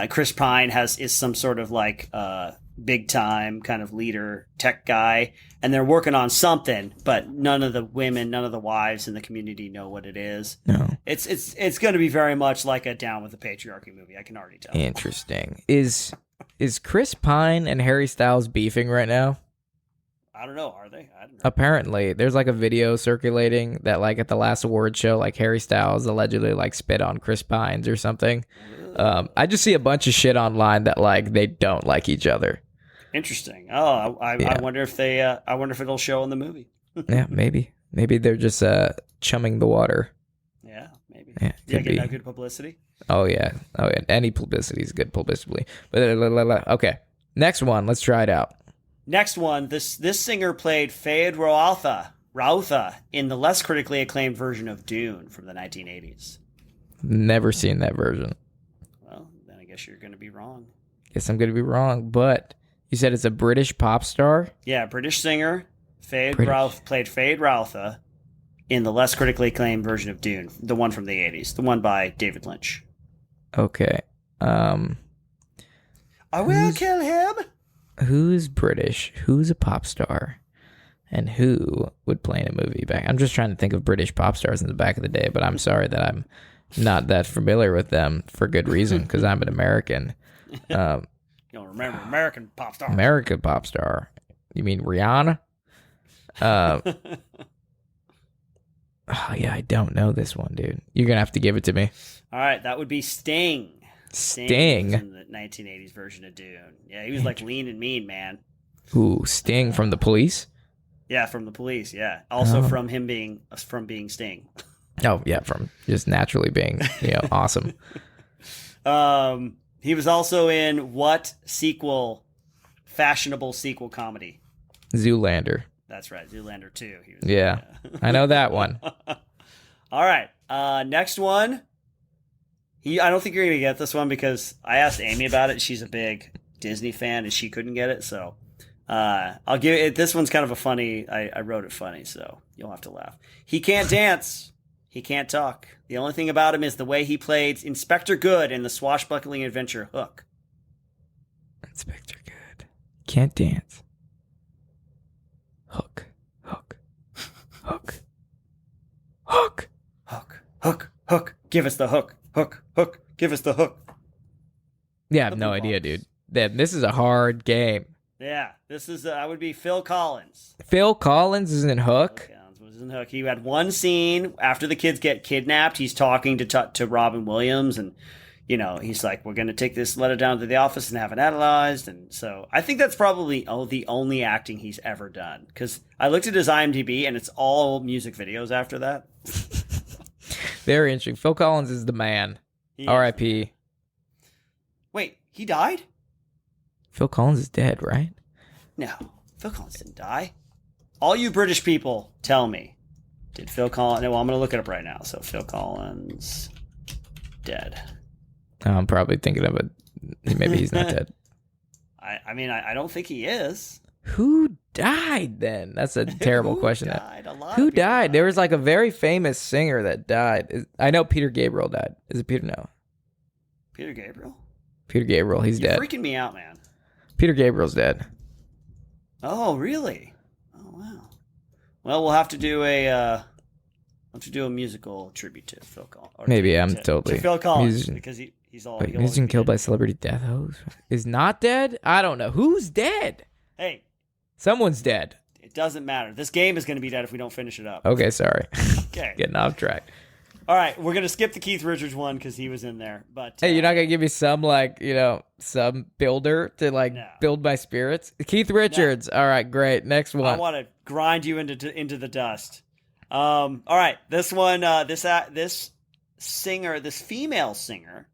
Chris Pine is some sort of like big time kind of leader tech guy, and they're working on something, but none of the women, none of the wives in the community know what it is. No. It's going to be very much like a Down with the Patriarchy movie. I can already tell. Interesting. Is Chris Pine and Harry Styles beefing right now? I don't know. Are they? I don't know. Apparently, there's like a video circulating that like at the last award show, like Harry Styles allegedly like spit on Chris Pines or something. I just see a bunch of shit online that like they don't like each other. Interesting. Oh, I wonder if I wonder if it'll show in the movie. Yeah, maybe they're just chumming the water. Yeah, maybe. Yeah, Get that good publicity. Oh yeah. Any publicity is good publicity. But okay, next one. Let's try it out. Next one. This singer played Fayed Rautha in the less critically acclaimed version of Dune from the 1980s. Never seen that version. Well, then I guess you're going to be wrong. Guess I'm going to be wrong, but you said it's a British pop star? Yeah, British singer played Fayed Rautha in the less critically acclaimed version of Dune, the one from the 80s, the one by David Lynch. Okay. I will kill him. Who's British? Who's a pop star? And who would play in a movie back? I'm just trying to think of British pop stars in the back of the day, but I'm sorry that I'm not that familiar with them for good reason, because I'm an American. You don't remember American pop star. American pop star. You mean Rihanna? Oh, yeah, I don't know this one, dude. You're going to have to give it to me. All right, that would be Sting. Sting? Was in the 1980s version of Dune. Yeah, he was like lean and mean, man. Ooh, Sting from the Police? Yeah, from the Police, yeah. Also from being Sting. Oh, yeah, from just naturally being, awesome. He was also in what fashionable sequel comedy? Zoolander. That's right, Zoolander 2. Yeah, I know that one. All right, next one. I don't think you're going to get this one because I asked Amy about it. She's a big Disney fan and she couldn't get it. So I'll give it. This one's kind of a funny. I wrote it funny. So You'll have to laugh. He can't dance. He can't talk. The only thing about him is the way he played Inspector Good in the swashbuckling adventure Hook. Inspector Good. Can't dance. Hook. Hook. Hook. Hook. Hook. Hook. Hook. Give us the hook. Hook. Hook. Give us the hook. Yeah, I have no idea, dude. This is a hard game. Yeah, this is, I would be Phil Collins. Phil Collins is in Hook? Phil Collins was in Hook. He had one scene after the kids get kidnapped. He's talking to Robin Williams, and, you know, he's like, we're going to take this letter down to the office and have it analyzed. And so I think that's probably the only acting he's ever done. Because I looked at his IMDb, and it's all music videos after that. Very interesting. Phil Collins is the man. R.I.P. Wait, he died? Phil Collins is dead, right? No, Phil Collins didn't die. All you British people, tell me. Did Phil Collins... No, well, I'm going to look it up right now. So, Phil Collins, dead. I'm probably thinking of it. Maybe he's not dead. I mean, I don't think he is. Who died then? That's a terrible question. Died? A lot Who of people died? There was like a very famous singer that died. I know Peter Gabriel died. Is it Peter? No. Peter Gabriel? Peter Gabriel, he's You're dead. freaking me out, man. Peter Gabriel's dead. Oh, really? Oh, wow. Well, we'll have to do a musical tribute to Phil Collins. Maybe I'm totally to Phil Collins musician. because he's all. Wait, musician killed by celebrity death host is not dead. I don't know who's dead. Hey, someone's dead. It doesn't matter. This game is going to be dead if we don't finish it up. Okay, sorry. Okay, getting off track. All right, we're going to skip the Keith Richards one because he was in there. But hey, you're not going to give me some some builder to build my spirits? Keith Richards. No. All right, great. Next one. I want to grind you into the dust. All right, this one. This female singer,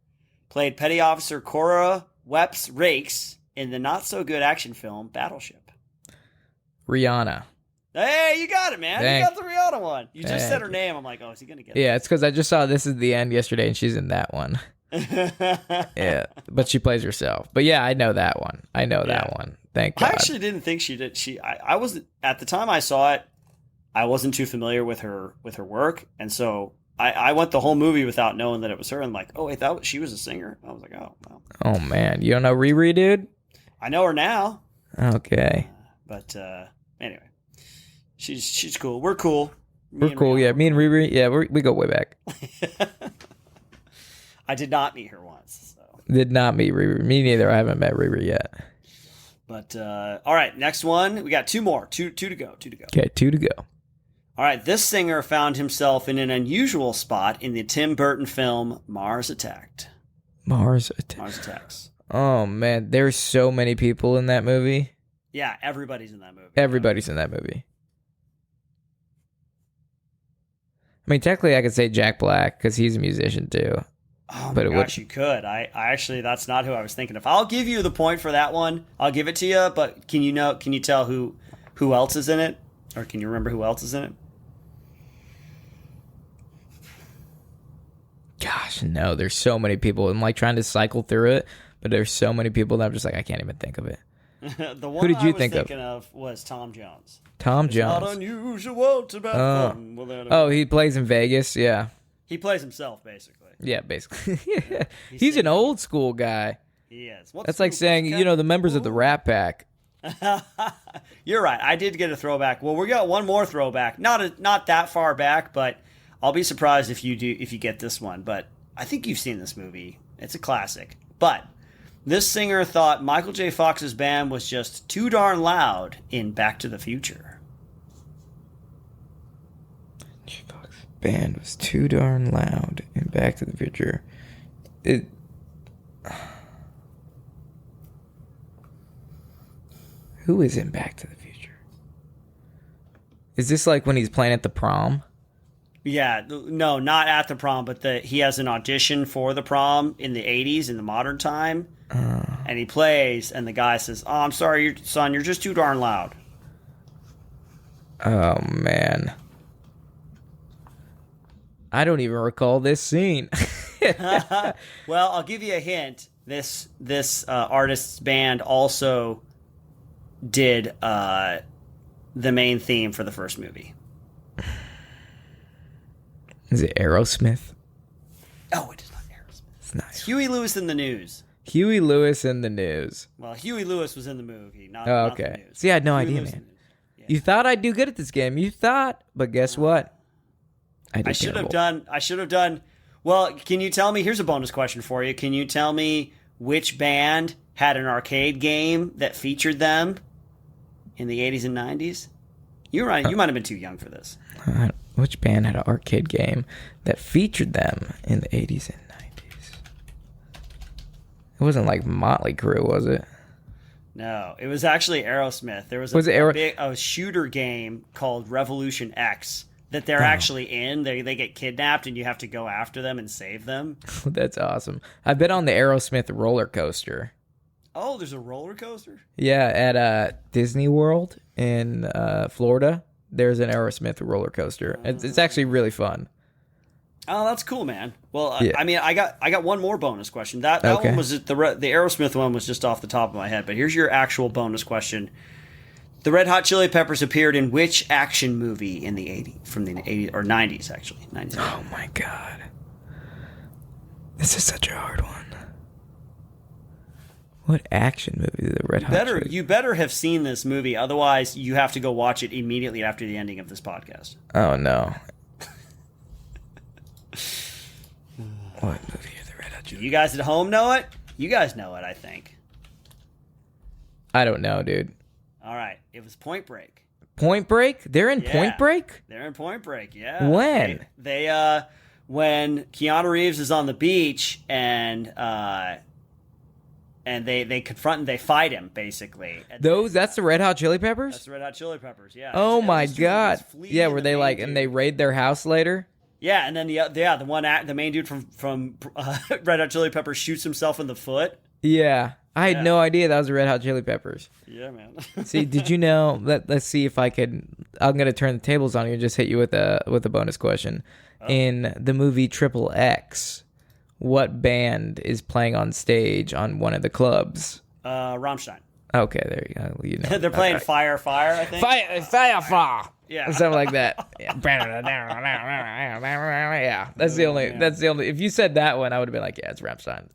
played Petty Officer Cora Wepps Rakes in the not so good action film Battleship. Rihanna. Hey, you got it, man. You got the Rihanna one. You just said her name. I'm like, oh, is he going to get it? Yeah, it's because I just saw This Is the End yesterday, and she's in that one. Yeah, but she plays herself. But yeah, I know that one. That one. Thank God. I actually didn't think she did. I was, at the time I saw it, I wasn't too familiar with her work, and so I went the whole movie without knowing that it was her, and like, oh, wait, she was a singer? I was like, oh, well. Oh, man. You don't know Riri, dude? I know her now. Okay. But anyway. She's cool. We're cool. We're cool, yeah. Me and Riri, yeah, we go way back. I did not meet her once. So. Did not meet Riri. Me neither. I haven't met Riri yet. But, all right, next one. We got two more. Two to go. Okay, 2 to go. All right, this singer found himself in an unusual spot in the Tim Burton film Mars Attacks. Oh, man. There's so many people in that movie. Yeah, everybody's in that movie. Everybody's in that movie. I mean, technically, I could say Jack Black because he's a musician too. Oh my gosh, you could. I actually, that's not who I was thinking of. I'll give you the point for that one. I'll give it to you. But can you tell who else is in it, or can you remember who else is in it? Gosh, no. There's so many people. I'm like trying to cycle through it, but there's so many people that I'm just like I can't even think of it. The one who did you think of was Tom Jones. Tom Jones. Not unusual to bet fun. Oh, he plays in Vegas. Yeah. He plays himself, basically. Yeah, basically. Yeah. He's an old school guy. He is. That's like saying, the members of the Rat Pack. You're right. I did get a throwback. Well, we got one more throwback. Not that far back, but I'll be surprised if you get this one. But I think you've seen this movie. It's a classic. But this singer thought Michael J. Fox's band was just too darn loud in Back to the Future. J. Fox's band was too darn loud in Back to the Future. Who is in Back to the Future? Is this like when he's playing at the prom? Yeah, no, not at the prom, but he has an audition for the prom in the 80s, in the modern time. And he plays, and the guy says, "Oh, I'm sorry, son, you're just too darn loud." Oh, man. I don't even recall this scene. Well, I'll give you a hint. This artist's band also did the main theme for the first movie. Is it Aerosmith? Oh, it is not Aerosmith. It's not. It's Huey Lewis in the News. Huey Lewis in the News. Well, Huey Lewis was in the movie, not, Oh, not the okay. news. See, I had no Huey idea, Lewis in man. the news. Yeah. You thought I'd do good at this game. You thought, but guess what? I should have done. Well, can you tell me? Here's a bonus question for you. Can you tell me which band had an arcade game that featured them in the 80s and 90s? You might have been too young for this. Which band had an arcade game that featured them in the 80s and 90s? It wasn't like Motley Crue, was it? No, it was actually Aerosmith. There was a shooter game called Revolution X that they're actually in. They get kidnapped and you have to go after them and save them. That's awesome. I've been on the Aerosmith roller coaster. Oh, there's a roller coaster? Yeah, at Disney World in Florida. There's an Aerosmith roller coaster. It's actually really fun. Oh, that's cool, man. Well, Yeah. I mean, I got one more bonus question. That Okay. one was the Aerosmith one was just off the top of my head. But here's your actual bonus question: the Red Hot Chili Peppers appeared in which action movie in the 80s, from the 80s or 90s actually? 90s. Oh my god, this is such a hard one. What action movie did the Red Hot Chili? You better have seen this movie, otherwise you have to go watch it immediately after the ending of this podcast. Oh no. What movie are the Red Hot Chili? You guys at home know it? You guys know it, I think. I don't know, dude. All right, it was Point Break. Point Break? They're in Yeah. Point Break? They're in Point Break, yeah. When? They when Keanu Reeves is on the beach and they confront and they fight him basically. That's the Red Hot Chili Peppers? That's the Red Hot Chili Peppers, yeah. Oh And my these two god. flee Yeah, the were they main like, dude. and they raid their house later? Yeah, and then the main dude from Red Hot Chili Peppers shoots himself in the foot. Yeah. I had Yeah. no idea that was the Red Hot Chili Peppers. Yeah, man. See, did you know? Let's see if I could. I'm gonna turn the tables on you and just hit you with a bonus question. In the movie Triple X, what band is playing on stage on one of the clubs? Rammstein. Okay, there you go. You know. They're playing Okay. Fire, I think. Fire. Yeah. Something like that. Yeah. Yeah. That's the only. If you said that one, I would have been like, yeah, it's Rammstein.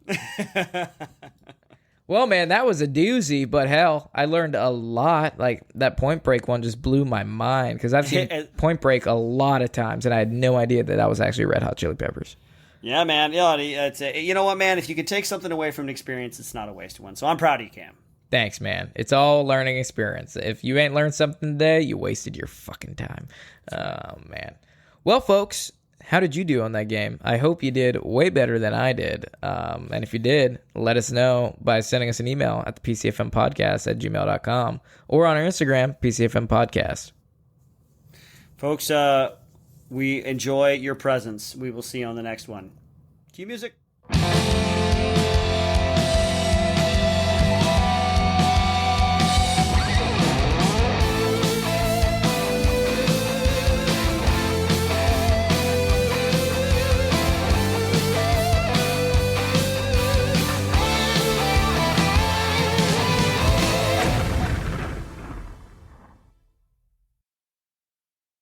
Well, man, that was a doozy, but hell, I learned a lot. Like, that Point Break one just blew my mind, because I've seen Point Break a lot of times, and I had no idea that was actually Red Hot Chili Peppers. Yeah, man. Yeah, you know what, man? If you could take something away from an experience, it's not a wasted one. So I'm proud of you, Cam. Thanks, man. It's all learning experience. If you ain't learned something today, you wasted your fucking time. Oh, man. Well, folks, how did you do on that game? I hope you did way better than I did. And if you did, let us know by sending us an email at the PCFMpodcast@gmail.com or on our Instagram, PCFM Podcast. Folks, we enjoy your presence. We will see you on the next one. Cue music.